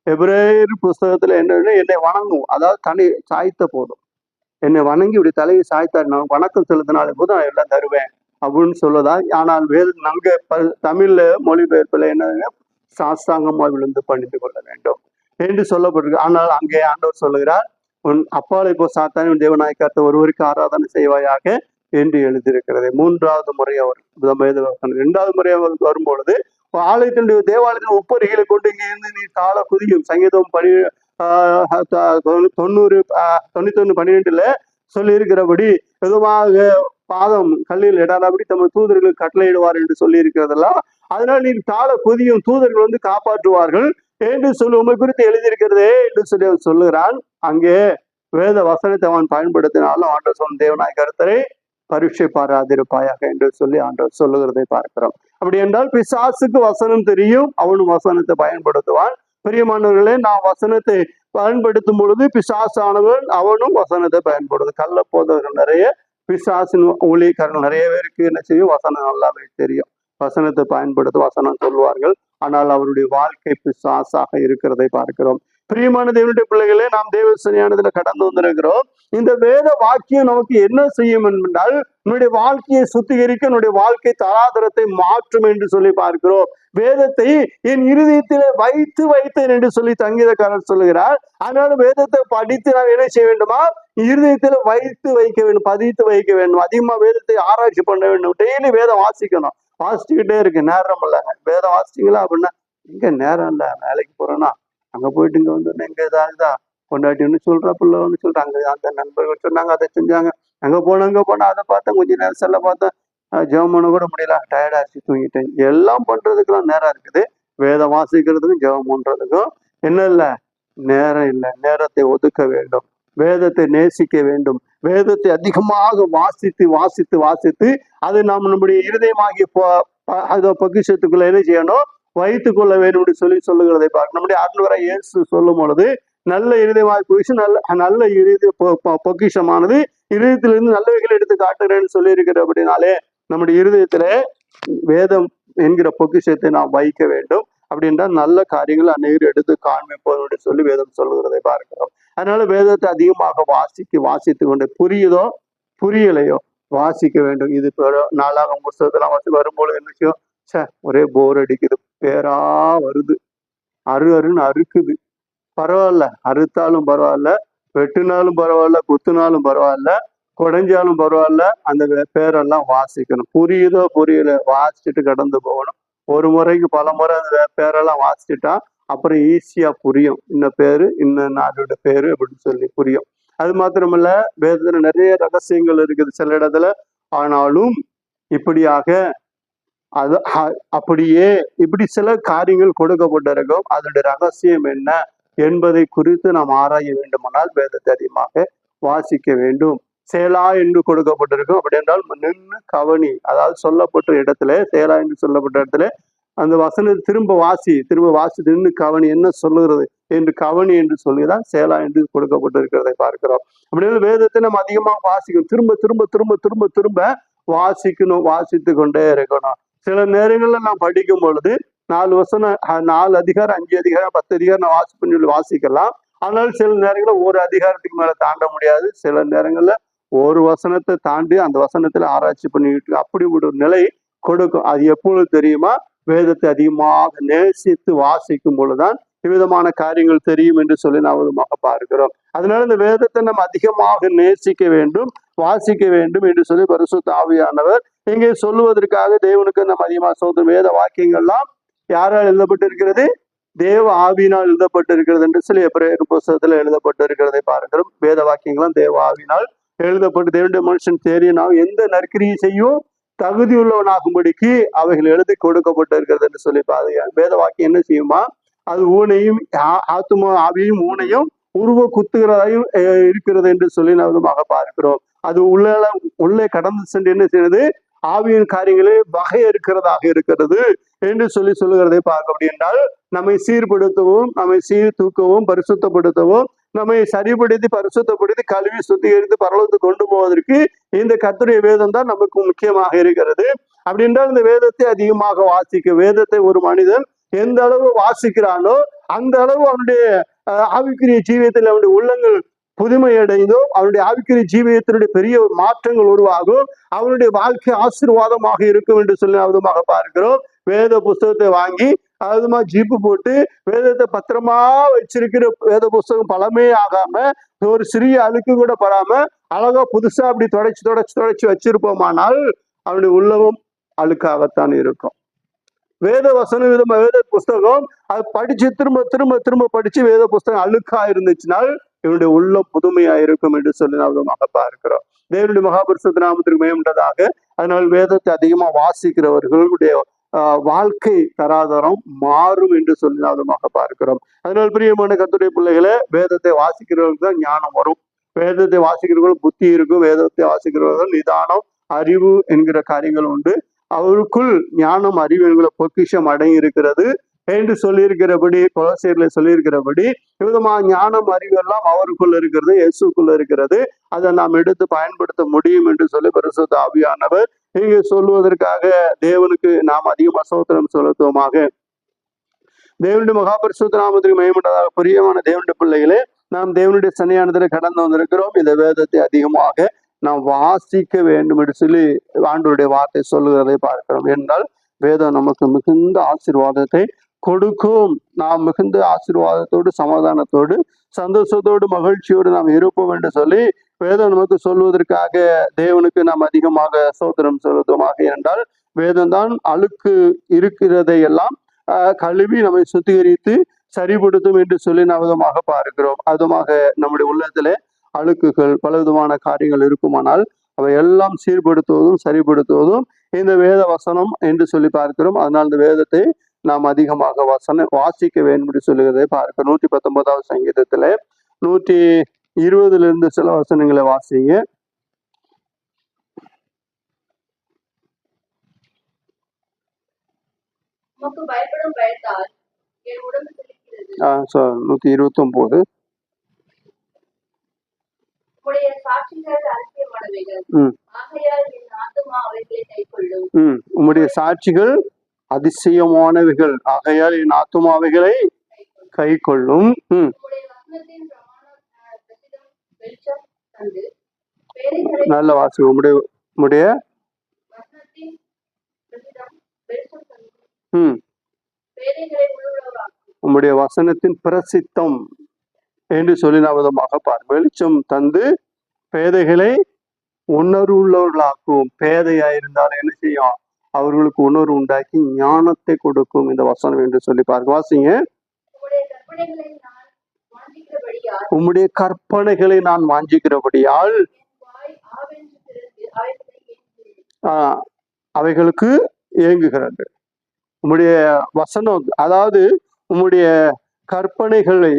எபிரேயர் புஸ்தகத்துல என்னை வணங்கும், அதாவது தனி சாய்த்த போதும், என்னை வணங்கி இப்படி தலையை சாய்த்தார், நான் வணக்கம் செலுத்தினாலே போதும் நான் எல்லாம் தருவேன் அப்படின்னு சொல்லுதா. ஆனால் நாங்க தமிழ்ல மொழிபெயர்ப்புல என்ன சாஷ்டாங்கமா விழுந்து பணிந்து கொள்ள வேண்டும் என்று சொல்லப்பட்டிருக்கு. ஆனால் அங்கே ஆண்டவர் சொல்லுகிறார், உன் அப்பாலை இப்போ சாத்தான தேவனாய் கர்த்தர் ஒருவருக்கு ஆராதனை செய்வாயாக என்று எழுதியிருக்கிறது. 3வது முறை அவர் 2வது முறை அவர் வரும்பொழுது ஆலயத்தினுடைய தேவாலயத்தின் உப்பரிகளை கொண்டு இங்கே இருந்து நீ கால குதியும். சங்கீதம் 91:12 சொல்லி இருக்கிறபடி விதமாக பாதம் கல்லில் இடாதபடி தமது தூதர்களுக்கு கட்டளையிடுவார் என்று சொல்லி இருக்கிறதெல்லாம். அதனால நீ தாழ புதியும் தூதர்கள் வந்து காப்பாற்றுவார்கள் என்று சொல்லி உண்மை குறித்து எழுதியிருக்கிறதே என்று சொல்லி அவன் சொல்லுகிறான். அங்கே வேத வசனத்தை அவன் பயன்படுத்தினாலும் ஆண்டவர் சொன்ன தேவனாய் கர்த்தரை பரீட்சை பாராதிருப்பாயாக என்று சொல்லி ஆண்டவர் சொல்லுகிறதை பார்க்கிறோம். அப்படி என்றால் பிசாசுக்கு வசனம் தெரியும், அவனும் வசனத்தை பயன்படுத்துவான். பிரியமானவர்களே, நான் வசனத்தை பயன்படுத்தும் பொழுது பிசாசானவன் அவனும் வசனத்தை பயன்படுது. கள்ள போதவர்கள் நிறைய, பிசாசின் ஊழியக்காரர்கள் நிறைய பேருக்கு என்ன செய்யும், வசனம் நல்லாவே தெரியும். வசனத்தை பயன்படுத்த வசனம் சொல்வார்கள், ஆனால் அவருடைய வாழ்க்கை பிசாசாக இருக்கிறதை பார்க்கிறோம். பிரியமான தேவனுடைய பிள்ளைகளே, நாம் தேவ சரியானதுல கடந்து வந்திருக்கிறோம். இந்த வேத வாக்கியம் நமக்கு என்ன செய்யும் என்றால், நம்முடைய வாழ்க்கையை சுத்திகரிக்க, நம்முடைய வாழ்க்கை தராதரத்தை மாற்றும் என்று சொல்லி பார்க்கிறோம். வேதத்தை என் இருதயத்திலே வைத்து வைத்தேன் என்று சொல்லி சங்கீதக்காரர் சொல்லுகிறார். அதனால வேதத்தை படித்து நாம் என்ன செய்ய வேண்டுமா, இருதயத்தில வைத்து வைக்க வேண்டும், பதித்து வைக்க வேண்டும். அதிகமா வேதத்தை ஆராய்ச்சி பண்ண வேண்டும். டெய்லி வேதம் வாசிக்கணும். வாசிச்சுக்கிட்டே இருக்கு, நேரம் இல்லைங்க. வேதம் வாசிச்சிங்களா அப்படின்னா, இங்க நேரம் இல்லை, வேலைக்கு போறேன்னா அங்க போயிட்டு இங்க வந்து எங்க ஏதாவது கொண்டாட்டி ஒன்று சொல்றா, பிள்ளை ஒன்று சொல்றா, அங்க அந்த நண்பர்கள் சொன்னாங்க, அதை செஞ்சாங்க, அங்க போனா அதை பார்த்தேன், கொஞ்ச நேரம் செல்ல பார்த்தேன், ஜெபம் பண்ண கூட முடியல, டயர்டா ஆச்சு, தூங்கிட்டேன். எல்லாம் பண்றதுக்கெல்லாம் நேரம் இருக்குது. வேதம் வாசிக்கிறதுக்கும் ஜெபம் பண்றதுக்கும் என்ன இல்லை, நேரம் இல்லை. நேரத்தை ஒதுக்க வேண்டும், வேதத்தை நேசிக்க வேண்டும். வேதத்தை அதிகமாக வாசித்து வாசித்து வாசித்து அது நாம் நம்முடைய இருதயமாகி பொக்கிஷத்துக்குள்ள என்ன செய்யணும், வைத்துக் கொள்ள வேண்டும் என்று சொல்லி சொல்லுகிறதை பார்க்க. நம்முடைய ஆண்டவராகிய இயேசு சொல்லும் பொழுது, நல்ல இருதயமாக பொக்கிஷம், நல்ல இருதய பொக்கிஷமானது இருதயத்திலிருந்து நல்லவைகளை எடுத்து காட்டுகிறேன்னு சொல்லி இருக்கிற. அப்படின்னாலே நம்முடைய இருதயத்திலே வேதம் என்கிற பொக்கிஷத்தை நாம் வைக்க வேண்டும். அப்படி என்றால் நல்ல காரியங்களை அநேகர் எடுத்து காண்பிப்போம் என்று சொல்லி வேதம் சொல்லுகிறதை பார்க்கிறோம். அதனால வேதத்தை அதிகமாக வாசித்து கொண்டு, புரியுதோ புரியலையோ வாசிக்க வேண்டும். இது நாளாகமம் புஸ்தகத்தெல்லாம் வரும்போது என்ன செய்யும், ஒரே போர் அடிக்குது, பேரா வருது, அருன்னு அறுக்குது. பரவாயில்ல, அறுத்தாலும் பரவாயில்ல, வெட்டுனாலும் பரவாயில்ல, குத்துனாலும் பரவாயில்ல, குடைஞ்சாலும் பரவாயில்ல, அந்த பேரெல்லாம் வாசிக்கணும். புரியுதோ புரியல வாசிச்சுட்டு கடந்து போகணும். ஒரு முறைக்கு பல முறை அந்த பேரெல்லாம் வாசிச்சுட்டா அப்புறம் ஈஸியா புரியும். இன்ன பேரு, இன்ன நாடோட பேரு அப்படின்னு சொல்லி புரியும். அது மாத்திரமல்ல, வேதத்துல நிறைய ரகசியங்கள் இருக்குது சில இடத்துல. ஆனாலும் இப்படியாக அது அப்படியே இப்படி சில காரியங்கள் கொடுக்கப்பட்டிருக்கும். அதனுடைய ரகசியம் என்ன என்பதை குறித்து நாம் ஆராய வேண்டுமானால் வேதத்தை அதிகமாக வாசிக்க வேண்டும். சேலா என்று கொடுக்கப்பட்டிருக்கும். அப்படி என்றால் நின்று கவனி, அதாவது சொல்லப்பட்ட இடத்துல, சேலா என்று சொல்லப்பட்ட இடத்துல அந்த வசனத்தை திரும்ப வாசி நின்று கவனி, என்ன சொல்லுகிறது என்று கவனி என்று சொல்லிதான் சேலா என்று கொடுக்கப்பட்டிருக்கிறதை பார்க்கிறோம். அப்படின்னா வேதத்தை நம்ம அதிகமாக வாசிக்கணும். திரும்ப திரும்ப திரும்ப திரும்ப திரும்ப வாசிக்கணும், வாசித்து கொண்டே இருக்கணும். சில நேரங்கள்ல நான் படிக்கும் பொழுது 4 வசனம், 4 அதிகாரம், 5 அதிகாரம், 10 அதிகாரம் நான் சொல்லி வாசிக்கலாம். ஆனால் சில நேரங்களில் ஒரு அதிகாரத்துக்கு மேல தாண்ட முடியாது. சில நேரங்கள்ல ஒரு வசனத்தை தாண்டி அந்த வசனத்துல ஆராய்ச்சி பண்ணிட்டு அப்படி ஒரு நிலை கொடுக்கும். அது எப்பொழுது தெரியுமா, வேதத்தை அதிகமாக நேசித்து வாசிக்கும் பொழுதுதான் இவ்விதமான காரியங்கள் தெரியும் என்று சொல்லி நாம் விதமாக பார்க்கிறோம். அதனால இந்த வேதத்தை நம்ம அதிகமாக நேசிக்க வேண்டும், வாசிக்க வேண்டும் என்று சொல்லி பரிசுத்த ஆவியானவர் இங்கே சொல்லுவதற்காக தேவனுக்கு நம்ம அதிகமாக சொல்ற வேத வாக்கியங்கள்லாம் யாரால் எழுதப்பட்டிருக்கிறது, தேவ ஆவியினால் எழுதப்பட்டிருக்கிறது என்று சொல்லி எபிரேயர் புஸ்தகத்துல எழுதப்பட்டிருக்கிறதை பார்க்கிறோம். வேத வாக்கியங்களும் தேவ ஆவியினால் எழுதப்பட்டு தேவனுடைய மனுஷன் தேறியனாக எந்த நற்கிரியை செய்யும் தகுதி உள்ளவனாகும்படிக்கு அவைகள் எழுதி கொடுக்கப்பட்டிருக்கிறது என்று சொல்லி பாருங்க. வேத வாக்கியம் என்ன செய்யுமா, அது ஊனையும் ஆத்துமா ஆவியும் ஊனையும் உருவ குத்துகிறதாயும் இருக்கிறது என்று சொல்லி விதமாக பார்க்கிறோம். அது உள்ளே கடந்து சென்று என்ன செய்யறது, ஆவியின் காரியங்களே வகையறுக்கிறதாக இருக்கிறது என்று சொல்லி சொல்லுகிறதை பார்க்க. அப்படி என்றால் நம்மை சீர்படுத்தவும், நம்மை சீர்தூக்கவும், பரிசுத்தப்படுத்தவும், நம்மை சரிப்படுத்தி பரிசுத்தப்படுத்தி கழுவி சுத்திகரித்து பரலோகத்துக்கு கொண்டு போவதற்கு இந்த கர்த்தருடைய வேதம் தான் நமக்கு முக்கியமாக இருக்கிறது. அப்படி என்றால் இந்த வேதத்தை அதிகமாக வாசிக்க, வேதத்தை ஒரு மனிதன் எந்த அளவு வாசிக்கிறானோ அந்த அளவு அவனுடைய ஆவிக்குரிய ஜீவியத்தில் அவனுடைய உள்ளங்கள் புதுமை அடைந்தோ, அவனுடைய ஆவிக்குரிய ஜீவியத்தினுடைய பெரிய மாற்றங்கள் உருவாகும், அவனுடைய வாழ்க்கை ஆசீர்வாதமாக இருக்கும் என்று சொல்லி விதமாக பார்க்கிறோம். வேத புஸ்தகத்தை வாங்கி அதுமா ஜீப்பு போட்டு வேதத்தை பத்திரமா வச்சிருக்கிற வேத புஸ்தகம் பழமே ஆகாம ஒரு சிறிய அழுக்கு கூட படாம அழகா புதுசா அப்படி தொடச்சு வச்சிருப்போமானால் அவனுடைய உள்ளமும் அழுக்காகத்தான் இருக்கும். வேத வசனம் விதமா வேத புஸ்தகம் அது படிச்சு திரும்ப திரும்ப திரும்ப படிச்சு வேத புஸ்தகம் அழுக்கா இருந்துச்சுனால் இவனுடைய உள்ளம் புதுமையா இருக்கும் என்று சொல்லி நாம் விதமாக பார்க்கிறோம். தேவனுடைய மகாபரிசுத்த நாமத்திற்கு மேம்பட்டதாக. அதனால் வேதத்தை அதிகமா வாசிக்கிறவர்களுடைய வாழ்க்கை தராதரம் மாறும் என்று சொல்லி நாதமாக பார்க்கிறோம். அதனால் பிரியமான கர்த்தருடைய பிள்ளைகளை, வேதத்தை வாசிக்கிறவர்களுக்கு தான் ஞானம் வரும். வேதத்தை வாசிக்கிறவர்கள் புத்தி இருக்கும். வேதத்தை வாசிக்கிறவர்கள் நிதானம், அறிவு என்கிற காரியங்கள் உண்டு. அவருக்குள் ஞானம், அறிவு என்கிற பொக்கிஷம் அடங்கி இருக்கிறது என்று சொல்லியிருக்கிறபடி, கொலோசியர்ல சொல்லியிருக்கிறபடி விதமான ஞானம், அறிவு எல்லாம் அவருக்குள்ள இருக்கிறது, இயேசுக்குள்ள இருக்கிறது. அதை நாம் எடுத்து பயன்படுத்த முடியும் என்று சொல்லி பரிசுத்த ஆவியானவர் இங்கு சொல்லுவதற்காக தேவனுக்கு நாம் அதிகமா ஸ்தோத்திரம் செலுத்துவோமாக. தேவனுடைய மகாபரிசுத்த நாமத்திற்கு மகிமையுண்டதாக. பிரியமான தேவனுடைய பிள்ளைகளே, நாம் தேவனுடைய சன்னிதானத்துல கடந்து வந்திருக்கிறோம். இந்த வேதத்தை அதிகமாக நாம் வாசிக்க வேண்டும் என்று சொல்லி ஆண்டவருடைய வார்த்தை சொல்லுகிறதை பார்க்கிறோம். என்றால் வேதம் நமக்கு மிகுந்த ஆசீர்வாதத்தை கொடுக்கும். நாம் மிகுந்த ஆசீர்வாதத்தோடு, சமாதானத்தோடு, சந்தோஷத்தோடு, மகிழ்ச்சியோடு நாம் இருப்போம் என்று சொல்லி வேதம் நமக்கு சொல்வதற்காக தேவனுக்கு நாம் அதிகமாக ஸ்தோத்திரம் செலுத்துவோமாக. என்றால் வேதம் தான் அழுக்கு இருக்கிறதை எல்லாம் கழுவி நம்மை சுத்திகரித்து சரிபடுத்தும் என்று சொல்லி நாம் விதமாக பார்க்கிறோம். அதுமாக நம்முடைய உள்ளத்துல அழுக்குகள், பல விதமான காரியங்கள் இருக்குமானால் அவை எல்லாம் சீர்படுத்துவதும் சரிபடுத்துவதும் இந்த வேத வசனம் என்று சொல்லி பார்க்கிறோம். அதனால் இந்த வேதத்தை நாம் அதிகமாக வாசிக்க வேண்டும் என்று சொல்லுகிறதை பார்க்கிறோம். 119வது சங்கீதத்துல 120 சில வசனங்களை வாசிங்க. பயப்படும் பயத்தால் என் உடம்பு சிலிர்க்கிறது. 129. உம்முடைய சாட்சிகள் அதிசயமானவைகள், ஆகையால் என் ஆத்துமா அவைகளை கைக்கொள்ளும். உம்முடைய சாட்சிகள் அதிசயமானவைகள், ஆகையால் என் ஆத்துமாவைகளை கைக்கொள்ளும். நல்ல வாசி. உம்முடைய உம்முடைய வசனத்தின் பிரசித்தம் என்று சொல்லி விதமாக பார். வெளிச்சம் தந்து பேதைகளை உணர்வுள்ளவர்களாக்கும். பேதையாயிருந்தாலும் என்ன செய்யும்? அவர்களுக்கு உணர்வு உண்டாக்கி ஞானத்தை கொடுக்கும் இந்த வசனம் என்று சொல்லி பார்க்க. வாசிங்க. உம்முடைய கற்பனைகளை நான் வாஞ்சிக்கிறபடியால் அவைகளுக்கு ஏங்குகிறது. உம்முடைய வசனம், அதாவது உம்முடைய கற்பனைகளை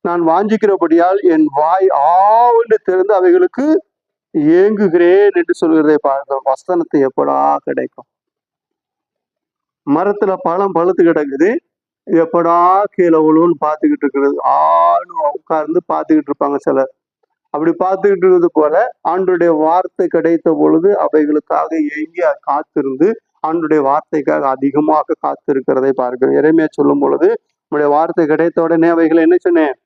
நான் வாஞ்சிக்கிறபடியால் என் வாய் ஆவென்று திறந்து அவைகளுக்கு ஏங்குகிறேன் என்று சொல்கிறதை பார்க்கிறோம். வசனத்தை எப்படா கிடைக்கும்? மரத்துல பழம் பழுத்து கிடக்குது, எப்படா கீழே விழுவுன்னு பார்த்துக்கிட்டு இருக்கிறது. உட்கார்ந்து பார்த்துக்கிட்டு இருப்பாங்க சிலர். அப்படி பார்த்துக்கிட்டு இருக்கிறது போல ஆண்டுடைய வார்த்தை கிடைத்த பொழுது அவைகளுக்காக ஏங்கி காத்திருந்து ஆண்டுடைய வார்த்தைக்காக அதிகமாக காத்திருக்கிறதை பார்க்கிறோம். எரேமியா சொல்லும் பொழுது உங்களுடைய வார்த்தை கிடைத்த உடனே அவைகளை என்ன சொன்னேன்?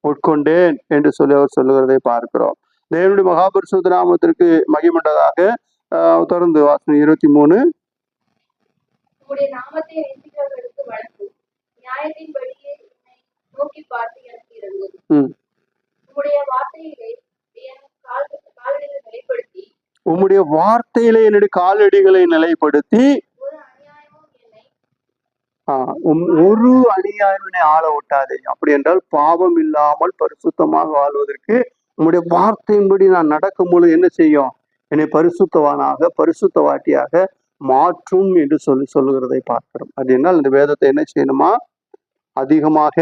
உட்கொண்டேன் என்று சொல்லி அவர் சொல்லுகிறதை பார்க்கிறோம். தேவனுடைய மகாபரிசுத்த நாமத்திற்கு மகிமையுண்டதாக. தொடர்ந்து வாசனை 23. உம்முடைய வார்த்தையிலே என்னுடைய காலடிகளை நிலைப்படுத்தி ஒரு அநியாயமே ஆள விட்டாதே. அப்படி என்றால் பாவம் இல்லாமல் பரிசுத்தமாக வாழ்வதற்கு உம்முடைய வார்த்தையின்படி நான் நடக்கும் பொழுது என்ன செய்யும்? என்னை பரிசுத்தவானாக, பரிசுத்தவாட்டியாக மாற்றும் என்று சொல்லுகிறதை பார்க்கிறோம். அது என்னால் இந்த வேதத்தை என்ன செய்யணுமா? அதிகமாக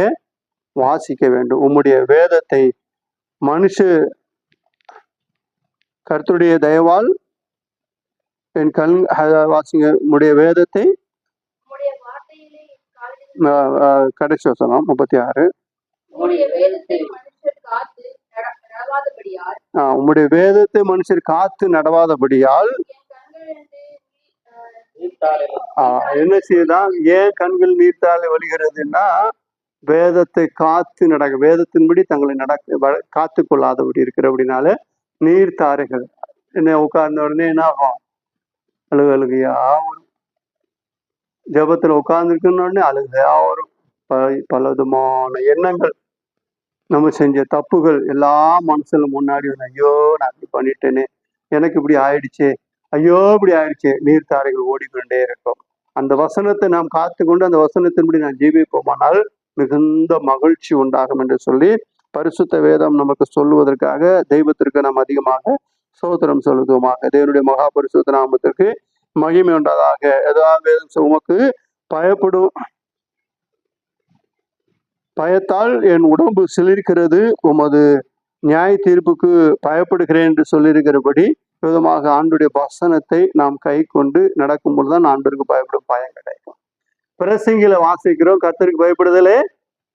வாசிக்க வேண்டும். உம்முடைய வேதத்தை கர்த்தருடைய தயவால் என் வாசிங்க. உம்முடைய வேதத்தை கடைசி வசனம் 36. உம்முடைய வேதத்தை மனுஷர் காத்து நடவாதபடியால் என்ன செய்யுதான்? ஏன் கண்கள் நீர்த்தாலே வழிகிறதுன்னா, வேதத்தை காத்து வேதத்தின்படி தங்களை காத்து கொள்ளாதபடி இருக்கிற. அப்படின்னால நீர்த்தாரைகள் என்ன உட்கார்ந்த உடனே என்ன ஆகும்? அழுகையா வரும். ஜபத்துல உட்கார்ந்துருக்குன்னு உடனே அழுகையா வரும். பல விதமான எண்ணங்கள், நம்ம செஞ்ச தப்புகள் எல்லா மனசுல முன்னாடி வந்து, ஐயோ நான் இப்படி பண்ணிட்டேனே, எனக்கு இப்படி ஆயிடுச்சே, ஐயோ இப்படி ஆயிடுச்சே. நீர்த்தாரைகள் ஓடிக்கொண்டே இருக்கும். அந்த வசனத்தை நாம் காத்துக்கொண்டு அந்த வசனத்தின்படி நான் ஜீவிப்போமானால் மிகுந்த மகிழ்ச்சி உண்டாகும் என்று சொல்லி பரிசுத்த வேதம் நமக்கு சொல்லுவதற்காக தெய்வத்திற்கு நாம் அதிகமாக சோத்திரம் சொல்லுவோமாக. தேவனுடைய மகா பரிசுத்த நாமத்திற்கு மகிமை உண்டாதாக. ஏதாவது உமக்கு பயப்படும் பயத்தால் என் உடம்பு சிலிர்க்கிறது, உமது நியாய தீர்ப்புக்கு பயப்படுகிறேன் என்று சொல்லியிருக்கிறபடி விதமாக ஆண்டுடைய வசனத்தை நாம் கை கொண்டு நடக்கும்போது தான் ஆண்டவருக்கு பயப்படும் பயம் கிடைக்கும். பிரசங்கில வாசிக்கிறோம், கர்த்தருக்கு பயப்படுதலே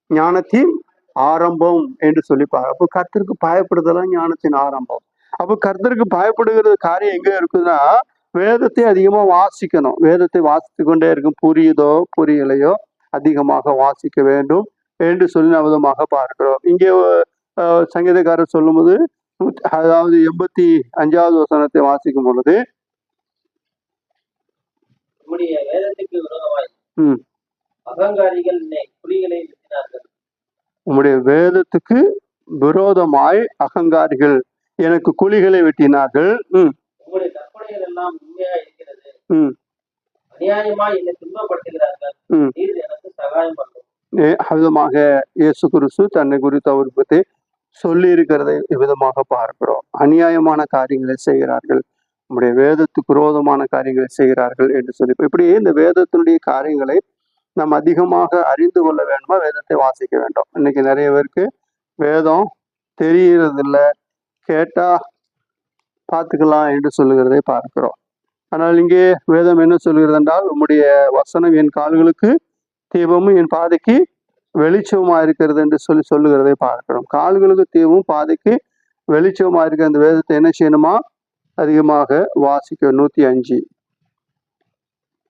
ஞானத்தின் ஆரம்பம் என்று சொல்லிப்பாங்க. அப்போ கர்த்தருக்கு பயப்படுதலாம் ஞானத்தின் ஆரம்பம். அப்போ கர்த்தருக்கு பயப்படுகிற காரியம் எங்க இருக்குதுன்னா, வேதத்தை அதிகமா வாசிக்கணும். வேதத்தை வாசித்து கொண்டே இருக்கும், புரியுதோ புரியலையோ அதிகமாக வாசிக்க வேண்டும் என்று சொல்லி விதமாக பார்க்கிறோம். இங்கே சங்கீதக்காரர் சொல்லும்போது, அதாவது 85வது வசனத்தை வாசிக்கும் பொழுது, வேதத்துக்கு விரோதமாய் அகங்காரிகள் குழிகளை வெட்டினார்கள். உம்முடைய வேதத்துக்கு விரோதமாய் அகங்காரிகள் எனக்கு குழிகளை வெட்டினார்கள். உங்களுடைய கற்பனைகள் எல்லாம் உண்மையா இருக்கிறது. அநியாயமாய் என்னை துன்பப்படுத்துகிறார்கள். நீர் எனக்கு சகாயம் பண்ணும். விதமாக இயேசு கிறிஸ்து தன்னை குறித்து அவர் பற்றி சொல்லி இருக்கிறதை விதமாக பார்க்கிறோம். அநியாயமான காரியங்களை செய்கிறார்கள், நம்முடைய வேதத்துக்கு விரோதமான காரியங்களை செய்கிறார்கள் என்று சொல்லி, இப்படியே இந்த வேதத்தினுடைய காரியங்களை நாம் அதிகமாக அறிந்து கொள்ள வேண்டுமா, வேதத்தை வாசிக்க வேண்டும். இன்னைக்கு நிறைய பேருக்கு வேதம் தெரியறதில்ல, கேட்டா பார்த்துக்கலாம் என்று சொல்லுகிறதை பார்க்கிறோம். ஆனால் இங்கே வேதம் என்ன சொல்கிறது என்றால், உம்முடைய வசனம் என் கால்களுக்கு தீபமும் என் பாதைக்கு வெளிச்சமா இருக்கிறது என்று சொல்லுகிறதை பார்க்கிறோம். கால்களுக்கு தீபமும் பாதைக்கு வெளிச்சமா இருக்கிற அந்த வேதத்தை என்ன செய்யணுமா, அதிகமாக வாசிக்க. 105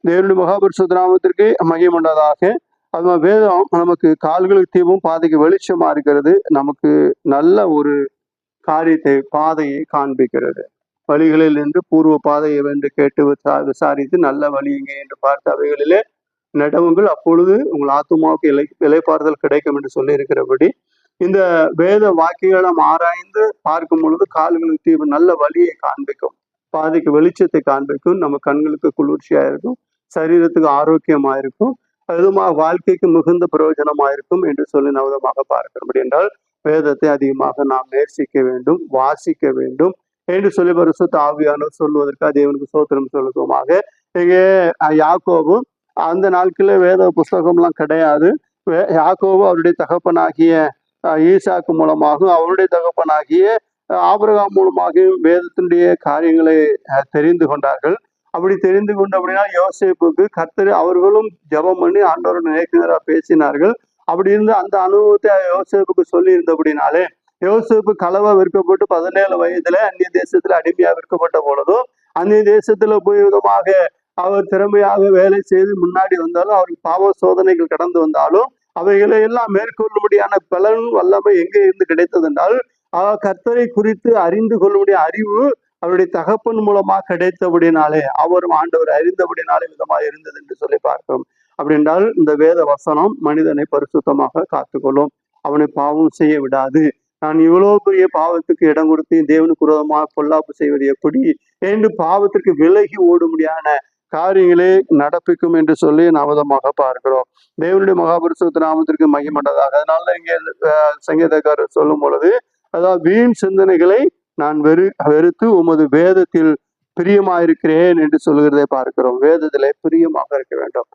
தேவனுடைய மகாபரிசுத்த நாமத்திற்கு மகிமை உண்டாதாக. அது வேதம் நமக்கு கால்களுக்கு தீபம் பாதைக்கு வெளிச்சமா இருக்கிறது, நமக்கு நல்ல ஒரு காரியத்தை பாதையை காண்பிக்கிறது. வழிகளில் நின்று பூர்வ பாதையை வென்று கேட்டு விசாரித்து நல்ல வழி எங்கே என்று பார்த்து அவைகளிலே நடவுங்கள், அப்பொழுது உங்கள் ஆத்துமாவுக்கு இலைப்பாறுதல் கிடைக்கும் என்று சொல்லி இருக்கிறபடி இந்த வேத வாக்கியங்களை நாம் ஆராய்ந்து பார்க்கும் பொழுது கால்களுக்கு தீபம் நல்ல வழியை காண்பிக்கும், பாதைக்கு வெளிச்சத்தை காண்பிக்கும், நம்ம கண்களுக்கு குளிர்ச்சியா இருக்கும், சரீரத்துக்கு ஆரோக்கியமா இருக்கும், அதுமாக வாழ்க்கைக்கு மிகுந்த பிரயோஜனமா இருக்கும் என்று சொல்லி நவதமாக பார்க்கிறபடி என்றால் வேதத்தை அதிகமாக நாம் நேசிக்க வேண்டும், வாசிக்க வேண்டும் என்று சொல்லி பரிசுத்த ஆவியானவர் சொல்வதற்கு தேவனுக்கு ஸ்தோத்திரம் சொல்லுவோமாக. இங்கே யாக்கோபு அந்த நாட்களில் வேத புஸ்தகம்லாம் கிடையாது. யாக்கோபு அவருடைய தகப்பனாகிய ஈசாக்கு மூலமாகவும் அவருடைய தகப்பனாகிய ஆபிரகாம் மூலமாகவும் வேதத்தினுடைய காரியங்களை தெரிந்து கொண்டார்கள். அப்படி தெரிந்து கொண்டு அப்படின்னா யோசேப்புக்கு கர்த்தர் அவர்களும் ஜெபம் பண்ணி ஆண்டவரோட நேர்மையாக பேசினார்கள். அப்படி இருந்து அந்த அனுபவத்தை யோசேப்புக்கு சொல்லி இருந்தபடினாலே யோசேப்பு களவா விற்கப்பட்டு 17 வயதுல அந்நிய தேசத்துல அடிமையா விற்கப்பட்ட பொழுதும் அந்நிய தேசத்துல போய் விதமாக அவர் திறமையாக வேலை செய்து முன்னாடி வந்தாலும், அவருக்கு பாவ சோதனைகள் கடந்து வந்தாலும் அவைகளை எல்லாம் மேற்கொள்ளும்படியான பலன் வல்லமை எங்கே இருந்து கிடைத்தது என்றால், கர்த்தரை குறித்து அறிந்து கொள்ளும்படிய அறிவு அவருடைய தகப்பன் மூலமா கிடைத்தபடினாலே, அவரும் ஆண்டவர் அறிந்தபடினாலே விதமாக இருந்தது என்று சொல்லி பார்க்கிறோம். அப்படி என்றால் இந்த வேத வசனம் மனிதனை பரிசுத்தமாக காத்துக்கொள்ளும், அவனை பாவம் செய்ய விடாது. நான் இவ்வளவு பெரிய பாவத்துக்கு இடம் கொடுத்து தேவனுக்கு விரோதமாக பொல்லாப்பு செய்வது எப்படி என்று பாவத்திற்கு விலகி ஓடும்படியான காரியங்களே நடப்பிக்கும் என்று சொல்லி நவதமாக பார்க்கிறோம். தேவனுடைய மகாபரிசுத்த நாமத்திற்கு மகிமண்டதாக. அதனால இங்கே சங்கீதக்காரர் சொல்லும் பொழுது, அதாவது வீண் சிந்தனைகளை நான் வெறுத்து உமது வேதத்தில் பிரியமாயிருக்கிறேன் என்று சொல்லுகிறதை பார்க்கிறோம். வேதத்திலே பிரியமாக இருக்க வேண்டும்.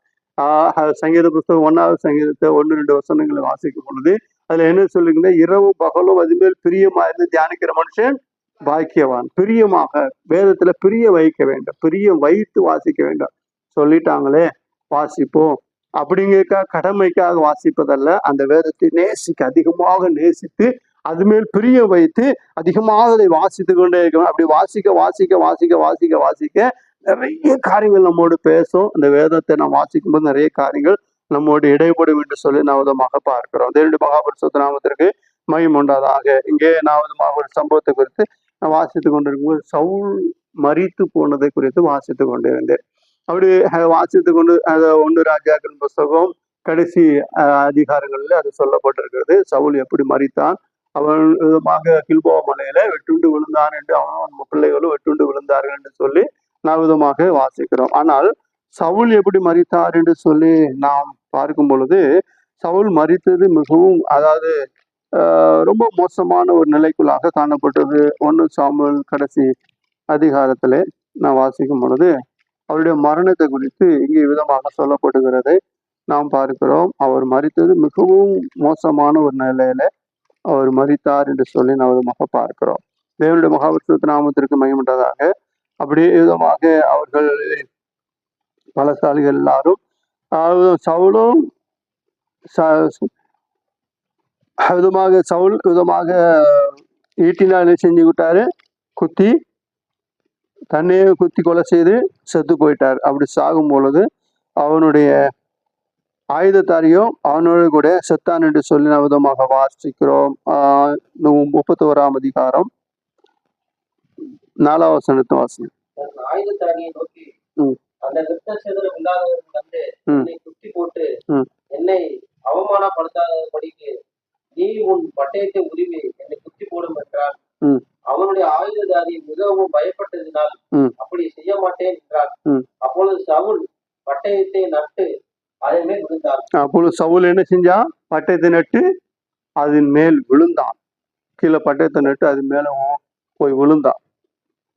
சங்கீத புஸ்தகம் 1வது சங்கீதத்தை 1-2 வசனங்களை வாசிக்கும் பொழுது அதுல என்ன சொல்லுங்க, இரவு பகலும் அதுமேல் பிரியமா இருந்து தியானிக்கிற மனுஷன் பாக்கியவான். பிரியமாக வேதத்துல பிரிய வைக்க வேண்டும், பிரியம் வைத்து வாசிக்க வேண்டும். சொல்லிட்டாங்களே வாசிப்போம் அப்படிங்கிறக்கா கடமைக்காக வாசிப்பதல்ல, அந்த வேதத்தை நேசிக்க அதிகமாக நேசித்து அது மேல் பிரிய வைத்து அதிகமாக அதை வாசித்து கொண்டே இருக்கணும். அப்படி வாசிக்க வாசிக்க வாசிக்க வாசிக்க வாசிக்க நிறைய காரியங்கள் நம்மோடு பேசும். அந்த வேதத்தை நாம் வாசிக்கும் போது நிறைய காரியங்கள் நம்மோடு இடைப்படும் என்று சொல்லி நவதமாக பார்க்கிறோம். தேவனுடைய மகாபரிசுத்த நாமத்திற்கு மகிமை உண்டாதாக. இங்கே நவதமாக ஒரு சம்பவத்தை குறித்து நான் வாசித்து கொண்டிருக்கும்போது சவுல் மரித்து போனதை குறித்து வாசித்து கொண்டிருந்தேன். அப்படி வாசித்து கொண்டு 1 ராஜாக்கள் புஸ்தகம் கடைசி அதிகாரங்களில் அது சொல்லப்பட்டிருக்கிறது. சவுல் எப்படி மரித்தான், அவன் விதமாக கில்போவா மலையில வெட்டுண்டு விழுந்தான் என்று அவன் பிள்ளைகளும் வெட்டுண்டு விழுந்தார்கள் என்று சொல்லி நாம் விதமாக வாசிக்கிறோம். ஆனால் சவுல் எப்படி மரித்தார் என்று சொல்லி நாம் பார்க்கும் பொழுது, சவுல் மரித்தது மிகவும், அதாவது ரொம்ப மோசமான ஒரு நிலைக்குள்ளாக காணப்பட்டது. 1 சாமுவேல் கடைசி அதிகாரத்திலே நான் வாசிக்கும் பொழுது அவருடைய மரணத்தை குறித்து இங்கே விதமாக சொல்லப்படுகிறதை நாம் பார்க்கிறோம். அவர் மரித்தது மிகவும் மோசமான ஒரு நிலையில அவர் மரித்தார் என்று சொல்லி நாம் விதமாக பார்க்கிறோம். தேவனுடைய மகாபரிசுத்த நாமத்திற்கு மகிமையுண்டதாக. அப்படியே விதமாக அவர்கள் பலசாலிகள் எல்லாரும் சவுலும் சவுல் விதமாக ஈட்டினால் செஞ்சு விட்டாரு, குத்தி தன்னையே குத்தி கொலை செய்து செத்து போயிட்டார். அப்படி சாகும் பொழுது அவனுடைய ஆயுதத்தாரியும் அவனோடு கூட செத்தான் என்று சொல்லி நாம் விதமாக வாசிக்கிறோம். 31ஆம் அதிகாரம் 4ஆம் வசனத்தை வாசி. ஆயுதத்தாரியை நோக்கி, அந்த நிறுத்த சேதனம் இல்லாதவர்கள் வந்து என்னை குத்தி போட்டு என்னை அவமானப்படுத்தாதபடிக்கு நீ உன் பட்டயத்தை உருவி என்னை குத்தி போடும் என்றான். அவனுடைய ஆயுததாரி மிகவும் பயப்பட்டதினால் அப்படி செய்ய மாட்டேன் என்றான். அப்பொழுது சவுல் பட்டயத்தை நட்டு அதன் மேல் விழுந்தான். அப்பொழுது சவுல் என்ன செஞ்சான்? பட்டயத்தை நட்டு அதன் மேல் விழுந்தான். கீழே பட்டயத்தை நட்டு அது மேல போய் விழுந்தான்.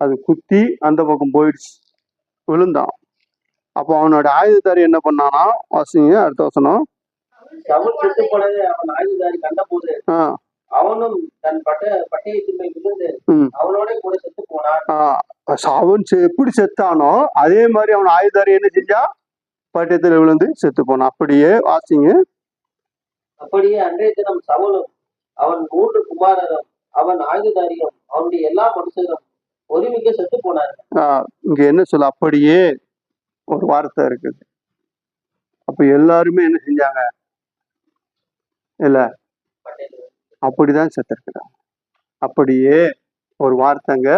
அது குத்தி அந்த பக்கம் போயிடுச்சு, விழுந்தான். அப்போ அவனோட ஆயுததாரி என்ன பண்ணானா? வாசிங்க அடுத்த வசனம். சவுல் செத்து போனதை அவன் ஆயுததாரி கண்ட போது அவனும் தன் பட்டயத்தின் மேல் விழுந்து அவனோட கூட செத்து போனான். அவன் எப்படி செத்தானோ அதே மாதிரி அவன் ஆயுததாரி என்ன செஞ்சா? பட்டயத்துல விழுந்து செத்து போனான். அப்படியே வாசிங்க. அப்படியே அன்றைய தினம் சவுலும் அவன் 3 குமாரரும் அவன் ஆயுததாரியும் அவனுடைய எல்லா மனுஷரும் ஒருமிக்க செத்து போனார்கள். இங்க என்ன சொல்ல? அப்படியே ஒரு வார்த்தை இருக்குது. அப்ப எல்லாருமே என்ன செஞ்சாங்க? இல்ல, அப்படிதான் செத்துருக்கிறாங்க. அப்படியே ஒரு வார்த்தைங்க.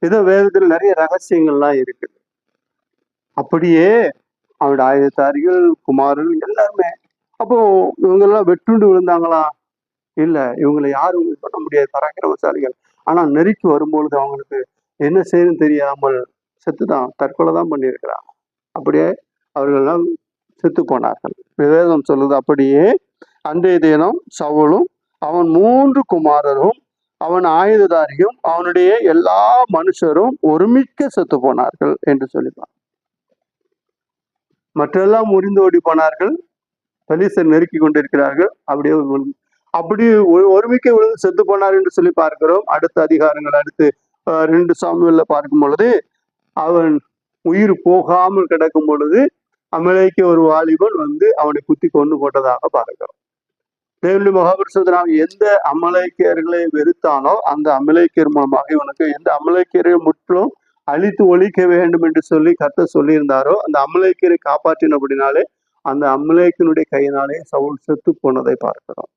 ஏதோ வேதத்துல நிறைய ரகசியங்கள்லாம் இருக்குது. அப்படியே அவருடைய ஆயுததாரிகள், குமாரர்கள் எல்லாருமே. அப்போ இவங்கெல்லாம் வெட்டுண்டு விழுந்தாங்களா? இல்ல, இவங்களை யாரும் பண்ண முடியாது, பராக்கிரமசாலிகள். ஆனா நெருக்கி வரும்பொழுது அவங்களுக்கு என்ன செய்யணும்னு தெரியாமல் செத்துதான், தற்கொலை தான் பண்ணியிருக்கிறாங்க. அப்படியே அவர்களெல்லாம் செத்து போனார்கள். வேதம் சொல்லுது, அப்படியே அன்றைய தினம் சவுலும் அவன் 3 குமாரரும் அவன் ஆயுததாரியும் அவனுடைய எல்லா மனுஷரும் ஒருமிக்க செத்து போனார்கள் என்று சொல்லிப்பான். மற்றெல்லாம் முறிந்து ஓடி போனார்கள், பெலிஸ்தர் நெருக்கி கொண்டிருக்கிறார்கள். அப்படியே ஒருமிக்க விழுந்து செத்து போனார் என்று சொல்லி பார்க்கிறோம். அடுத்த அதிகாரங்கள் அடுத்து 2 சாமுவேல்ல பார்க்கும் பொழுது அவன் உயிர் போகாமல் கிடக்கும் பொழுது அமலேக்கு ஒரு வாலிபன் வந்து அவனை குத்தி கொண்டு போட்டதாக பார்க்கிறோம். தேவனுடைய மகாபரிசுத்த நாம் எந்த அமலேக்கியர்களை வெறுத்தானோ அந்த அமலேக்கியர் மூலமாக இவனுக்கு எந்த அமலேக்கியரை முற்றிலும் அழித்து ஒழிக்க வேண்டும் என்று சொல்லி கர்த்தர் சொல்லியிருந்தாரோ அந்த அமலேக்கியரை காப்பாற்றினபடினாலே அந்த அமலேக்கியனுடைய கையினாலே சவுல் செத்து போனதை பார்க்கிறோம்.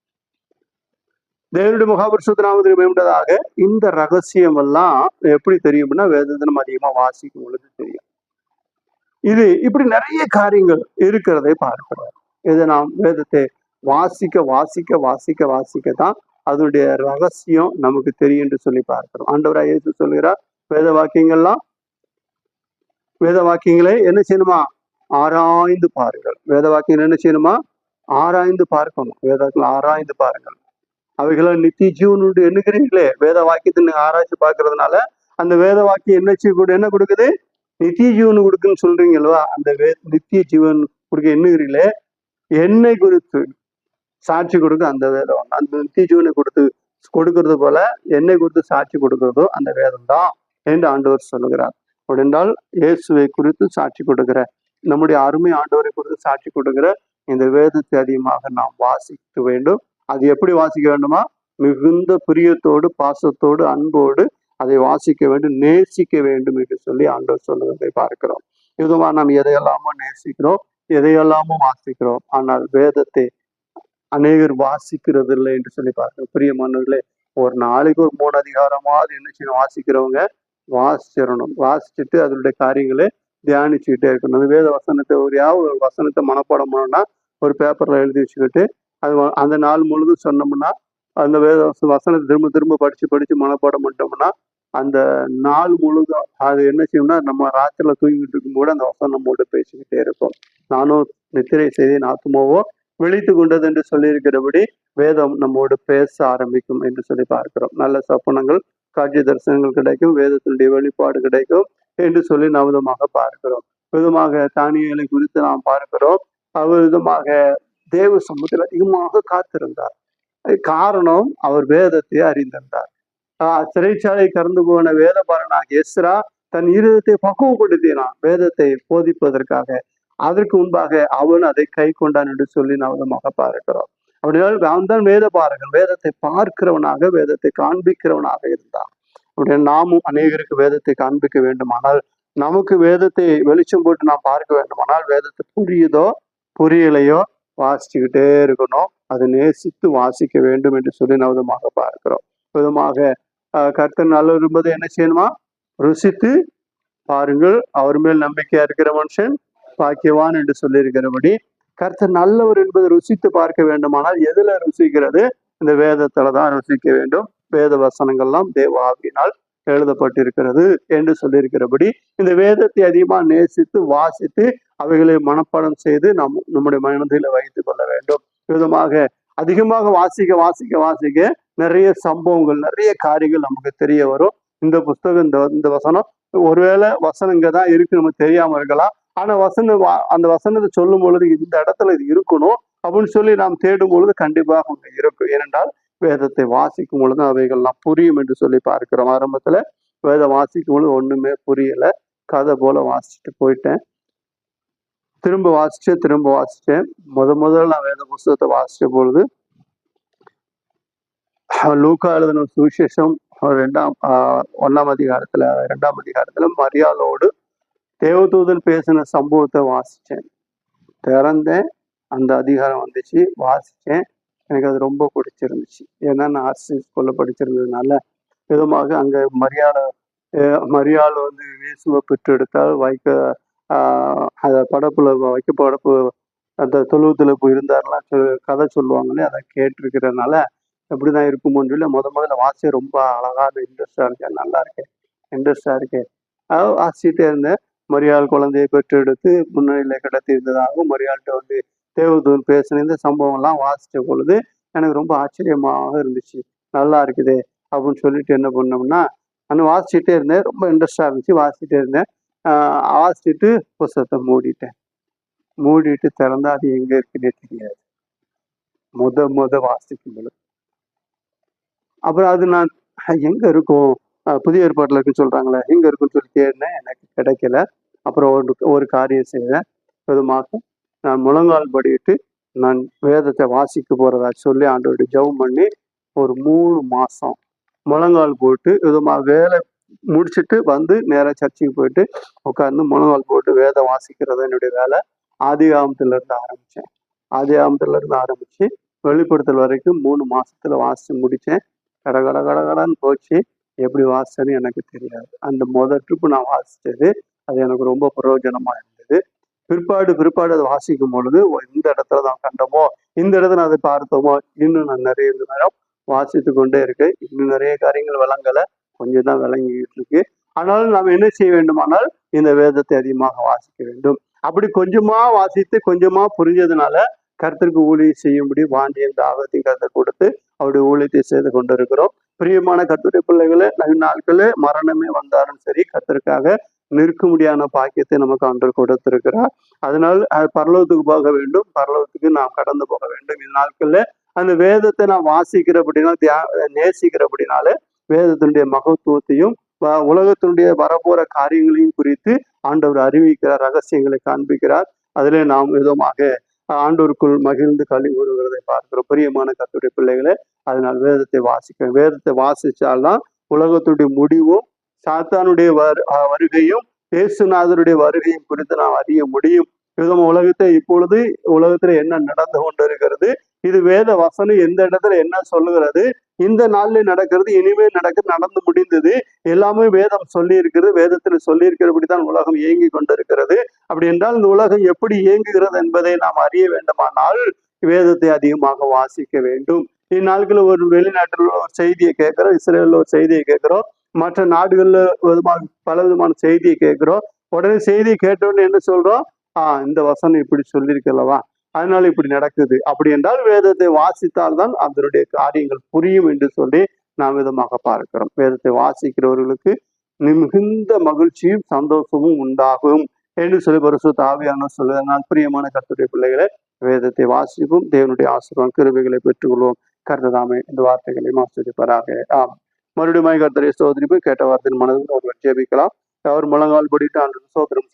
தேவனுடைய மகாபரிசுத்த நாமத்திற்கு மேம்பட்டதாக இந்த ரகசியம் எல்லாம் எப்படி தெரியும்னா வேதத்தை நம்ம அதிகமா வாசிக்கும் பொழுது தெரியும். இது இப்படி நிறைய காரியங்கள் இருக்கிறதை பார்க்கிறோம். இதை நாம் வேதத்தை வாசிக்க வாசிக்க வாசிக்க வாசிக்கத்தான் அதனுடைய ரகசியம் நமக்கு தெரியும் என்று சொல்லி பார்க்கிறோம். ஆண்டவராக இயேசு சொல்கிறார், வேத வாக்கியங்களை என்ன செய்யணுமா? ஆராய்ந்து பாருங்கள். வேத வாக்கியங்கள் என்ன செய்யணுமா? ஆராய்ந்து பார்க்கணும். வேதத்தில் ஆராய்ந்து பாருங்கள். அவைகளை நித்திய ஜீவன் உண்டு எண்ணுகிறீங்களே. வேத வாக்கியத்தை நீங்க ஆராய்ச்சி பார்க்கறதுனால அந்த வேத வாக்கியம் என்ன கொடுக்குது? நித்திய ஜீவன் கொடுக்குன்னு சொல்றீங்களா? அந்த நித்திய ஜீவன் கொடுக்க எண்ணுகிறீங்களே, என்னை குறித்து சாட்சி கொடுக்க அந்த வேதம். அந்த நித்திய ஜீவனை கொடுக்கறது போல என்னை குறித்து சாட்சி கொடுக்கறதோ அந்த வேதம் தான் என்று ஆண்டவர் சொல்லுகிறார். அப்படின்றால் இயேசுவை குறித்து சாட்சி கொடுக்கிற, நம்முடைய அருமை ஆண்டவரை குறித்து சாட்சி கொடுக்கிற இந்த வேதத்தை அதிகமாக நாம் வாசிக்க வேண்டும். அது எப்படி வாசிக்க வேண்டுமா? மிகுந்த பிரியத்தோடு, பாசத்தோடு, அன்போடு அதை வாசிக்க வேண்டும், நேசிக்க வேண்டும் என்று சொல்லி ஆண்டவர் சொல்லுவதை பார்க்கிறோம். இதுவா நாம் எதையெல்லாமோ நேசிக்கிறோம், எதையெல்லாமோ வாசிக்கிறோம். ஆனால் வேதத்தை அநேகர் வாசிக்கிறது இல்லை என்று சொல்லி பார்க்கிறோம். பிரியமானவர்களே, ஒரு நாளைக்கு ஒரு 3 அதிகாரமாவது என்ன செய்யணும்? வாசிக்கிறவங்க வாசிச்சிடணும். வாசிச்சுட்டு அதனுடைய காரியங்களை தியானிச்சுக்கிட்டே இருக்கணும். அந்த வேத வசனத்தை ஒரு வசனத்தை மனப்பாடம் பண்ணணும்னா ஒரு பேப்பர்ல எழுதி வச்சுக்கிட்டு அது அந்த நாள் முழுதும் சொன்னோம்னா அந்த வேத வசனத்தை திரும்ப திரும்ப படிச்சு மனப்பாடம் பண்ணிட்டோம்னா அந்த நாள் முழுதும் அது என்ன செய்யணும்னா நம்ம ராத்திரில தூங்கிட்டு இருக்கும் கூட அந்த வசனம் நம்மோட பேசிக்கிட்டே இருக்கும். நானும் நித்திரை செய்தேன் ஆத்துமாவோ விழித்து கொண்டது என்று சொல்லியிருக்கிறபடி வேதம் நம்மோடு பேச ஆரம்பிக்கும் என்று சொல்லி பார்க்கிறோம். நல்ல சொப்பனங்கள், காட்சி தரிசனங்கள் கிடைக்கும், வேதத்தினுடைய வெளிப்பாடு கிடைக்கும் என்று சொல்லி நாம் விதமாக பார்க்கிறோம். விதமாக தானியேலை குறித்து நாம் பார்க்கிறோம். அவர் விதமாக தேவ சமூகத்தில் அதிகமாக காத்திருந்தார். காரணம், அவர் வேதத்தை அறிந்திருந்தார். சிறைச்சாலை கடந்து போன வேதபாரனாக எஸ்ரா தன் இருதயத்தை பக்குவப்படுத்தினான் வேதத்தை போதிப்பதற்காக. அதற்கு முன்பாக அவன் அதை கை கொண்டான் என்று சொல்லி நாம் விதமாக பார்க்கிறோம். அப்படினால் அவன் தான் வேத பாரகன், வேதத்தை பார்க்கிறவனாக, வேதத்தை காண்பிக்கிறவனாக இருந்தான். அப்படியே நாமும் அநேகருக்கு வேதத்தை காண்பிக்க வேண்டுமானால், நமக்கு வேதத்தை வெளிச்சம் போட்டு நாம் பார்க்க வேண்டுமானால், வேதத்தை புரியுதோ புரியலையோ வாசிச்சுக்கிட்டே இருக்கணும். அதை நேசித்து வாசிக்க வேண்டும் என்று சொல்லி நாம் விதமாக பார்க்கிறோம். விதமாக கர்த்தர் நல்லவர் என்பதை என்ன செய்யணுமா? ருசித்து பாருங்கள், அவர் மேல் நம்பிக்கையா இருக்கிற மனுஷன் பாக்கியவான் என்று சொல்லியிருக்கிறபடி, கர்த்தர் நல்லவர் என்பதை ருசித்து பார்க்க வேண்டுமானால் எதுல ருசிக்கிறது? இந்த வேதத்துலதான் ருசிக்க வேண்டும். வேத வசனங்கள்லாம் தேவ ஆவியினால் எழுதப்பட்டிருக்கிறது என்று சொல்லியிருக்கிறபடி, இந்த வேதத்தை அதிகமாக நேசித்து வாசித்து அவைகளை மனப்பாடம் செய்து நம்முடைய மனதில் வைத்துக் கொள்ள வேண்டும். விதமாக அதிகமாக வாசிக்க வாசிக்க வாசிக்க நிறைய சம்பவங்கள், நிறைய காரியங்கள் நமக்கு தெரிய வரும். இந்த புஸ்தகம், இந்த வசனம், ஒருவேளை வசனம் இங்கதான் இருக்கு நமக்கு தெரியாம இருக்கலாம். ஆனா அந்த வசனத்தை சொல்லும் பொழுது இந்த இடத்துல இது இருக்கணும் அப்படின்னு சொல்லி நாம் தேடும் பொழுது கண்டிப்பாக அங்க இருக்கும். ஏனென்றால் வேதத்தை வாசிக்கும் பொழுது அவைகள்லாம் புரியும் என்று சொல்லி பார்க்கிறோம். ஆரம்பத்துல வேதம் வாசிக்கும் பொழுது ஒண்ணுமே புரியல, கதை போல வாசிச்சுட்டு போயிட்டேன். திரும்ப வாசிச்சேன். முதல்ல நான் வேத புஸ்தகத்தை வாசிச்ச பொழுது லூக்கா எழுதின சுவிசேஷம் 1ஆம் அதிகாரத்துல மரியாளோடு தேவதூதன் பேசின சம்பவத்தை வாசிச்சேன். திறந்தேன், அந்த அதிகாரம் வந்துச்சு, வாசிச்சேன். எனக்கு அது ரொம்ப பிடிச்சிருந்துச்சு. ஏன்னா நான் ஆர்சி ஸ்கூல்ல படிச்சிருந்ததுனால விதமாக அங்க மரியாள் வந்து இயேசுவை பெற்றெடுத்தால் படப்பு அந்த தொழுவத்துல போய் இருந்தாரெல்லாம் கதை சொல்லுவாங்களே, அதை கேட்டிருக்கிறதுனால எப்படிதான் இருக்குமோன்னு சொல்லி முதல்ல வாசிய ரொம்ப அழகான இன்ட்ரெஸ்டா இருக்கேன், நல்லா இருக்கேன். வாசிச்சுட்டே இருந்தேன். மரியாள் குழந்தையை பெற்றெடுத்து முன்னணியில கிடத்தி இருந்ததாகவும், மரியாள்கிட்ட வந்து தேவதூதன் பேசின இந்த சம்பவம் எல்லாம் வாசிச்ச பொழுது எனக்கு ரொம்ப ஆச்சரியமாக இருந்துச்சு. நல்லா இருக்குதே அப்படின்னு சொல்லிட்டு என்ன பண்ணோம்னா, நான் வாசிச்சுட்டே இருந்தேன். ரொம்ப இன்ட்ரெஸ்டா இருந்துச்சு, வாசிச்சுட்டே இருந்தேன். வாசிச்சுட்டு புஸ்தகத்தை மூடிட்டு திறந்தா அது எங்க இருக்குன்னே தெரியாது. முத வாசிக்கும் பொழுது அப்புறம் அது நான் எங்க இருக்கும், புதிய ஏற்பாட்டுல இருக்குன்னு சொல்றாங்களே, எங்க இருக்குன்னு சொல்லி தேடினேன், எனக்கு கிடைக்கல. அப்புறம் ஒரு காரியம் செய்தேன். விதமாக நான் முழங்கால் படிட்டு நான் வேதத்தை வாசிக்க போறதா சொல்லி ஆண்டவருடைய ஜெபம் பண்ணி ஒரு 3 மாசம் முழங்கால் போட்டு விதமாக வேலை முடிச்சுட்டு வந்து நேராக சர்ச்சுக்கு போயிட்டு உட்காந்து முழங்கால் போட்டு வேதம் வாசிக்கிறது என்னுடைய வேலை. ஆதிகாமத்துல இருந்து ஆரம்பிச்சு வெளிப்படுத்தல் வரைக்கும் 3 மாசத்துல வாசிச்சு முடிச்சேன். கடகடன்னு போச்சு. எப்படி வாசிச்சேன்னு எனக்கு தெரியாது. அந்த முதல் ட்ரிப்பு நான் வாசிச்சது அது எனக்கு ரொம்ப பிரயோஜனமா இருந்தது. பிற்பாடு அதை வாசிக்கும் பொழுது இந்த இடத்துல தான் கண்டோமோ, இந்த இடத்துல அதை பார்த்தோமோ, இன்னும் நான் நிறைய நேரம் வாசித்து கொண்டே இருக்கேன். இன்னும் நிறைய காரியங்கள் விளங்கலை, கொஞ்சம் தான் விளங்கிட்டு இருக்கு. ஆனாலும் நாம் என்ன செய்ய வேண்டுமானால் இந்த வேதத்தை அதிகமாக வாசிக்க வேண்டும். அப்படி கொஞ்சமா வாசித்து கொஞ்சமா புரிஞ்சதுனால கர்த்தருக்கு ஊழியம் செய்யும்படி வாண்டியும் தாகத்தையும் கர்த்தர் கொடுத்து அவருடைய ஊழியத்தை செய்து கொண்டிருக்கிறோம். பிரியமான கர்த்தருடைய பிள்ளைகளை, நாட்களே மரணமே வந்தாலும் சரி கர்த்தருக்காக நிற்க முடியாத பாக்கியத்தை நமக்கு ஆண்டவர் கொடுத்திருக்கிறார். அதனால் பரலோகத்துக்கு போக வேண்டும், பரலோகத்துக்கு நாம் கடந்து போக வேண்டும். இந்த நாட்கள்ல அந்த வேதத்தை நாம் வாசிக்கிறபடினா, நேசிக்கிறபடினால வேதத்தினுடைய மகத்துவத்தையும் உலகத்தினுடைய வரப்போற காரியங்களையும் குறித்து ஆண்டவர் அறிவிக்கிறார், ரகசியங்களை காண்பிக்கிறார். அதிலே நாம் விதமாக ஆண்டவருக்குள் மகிழ்ந்து களி கூறுகிறதை பார்க்கிறோம். பிரியமான கர்த்தருடைய பிள்ளைகளை, அதனால் வேதத்தை வாசிச்சால்தான் உலகத்துடைய முடிவும் சாத்தானுடைய வருகையும் இயேசுநாதருடைய வருகையும் குறித்து நாம் அறிய முடியும். விதமா உலகத்துல என்ன நடந்து கொண்டிருக்கிறது, இது வேத வசனம் எந்த இடத்துல என்ன சொல்லுகிறது, இந்த நாள்ல நடக்கிறது, இனிமேல் நடந்து முடிந்தது, எல்லாமே வேதம் சொல்லி இருக்கிறது. வேதத்துல சொல்லி இருக்கிறபடிதான் உலகம் இயங்கி கொண்டிருக்கிறது. அப்படி என்றால் இந்த உலகம் எப்படி இயங்குகிறது என்பதை நாம் அறிய வேண்டுமானால் வேதத்தை அதிகமாக வாசிக்க வேண்டும். இந்நாட்களில் ஒரு வெளிநாட்டில் உள்ள ஒரு செய்தியை கேட்கிறோம், இஸ்ரேலில் ஒரு செய்தியை கேட்கிறோம், மற்ற நாடுகள்ல பல விதமான செய்தியை கேட்கிறோம். உடனே செய்தியை கேட்டோன்னு என்ன சொல்றோம், இந்த வசனம் இப்படி சொல்லியிருக்கல்லவா, அதனால இப்படி நடக்குது. அப்படி என்றால் வேதத்தை வாசித்தால் தான் அதனுடைய காரியங்கள் புரியும் என்று சொல்லி நாம் விதமாக பார்க்கிறோம். வேதத்தை வாசிக்கிறவர்களுக்கு மிகுந்த மகிழ்ச்சியும் சந்தோஷமும் உண்டாகும் என்று சொல்லி பரிசுத்த ஆவியானவர் சொல்வதனால் பிரியமான கர்த்தருடைய பிள்ளைகளை வேதத்தை வாசிக்கும், தேவனுடைய ஆசீர்வாதம் கிருபைகளை பெற்றுக்கொள்வோம். கர்த்ததாமே இந்த வார்த்தைகளை ஆசீர்வதிப்பாராக. மறுபடியும் கர்த்தரை சோதரிப்பு கேட்ட வார்த்தையின் மனதில் ஒருவர் ஜெபிக்கலாம். அவர் முழங்கால் படிட்டு அந்த சோதரம்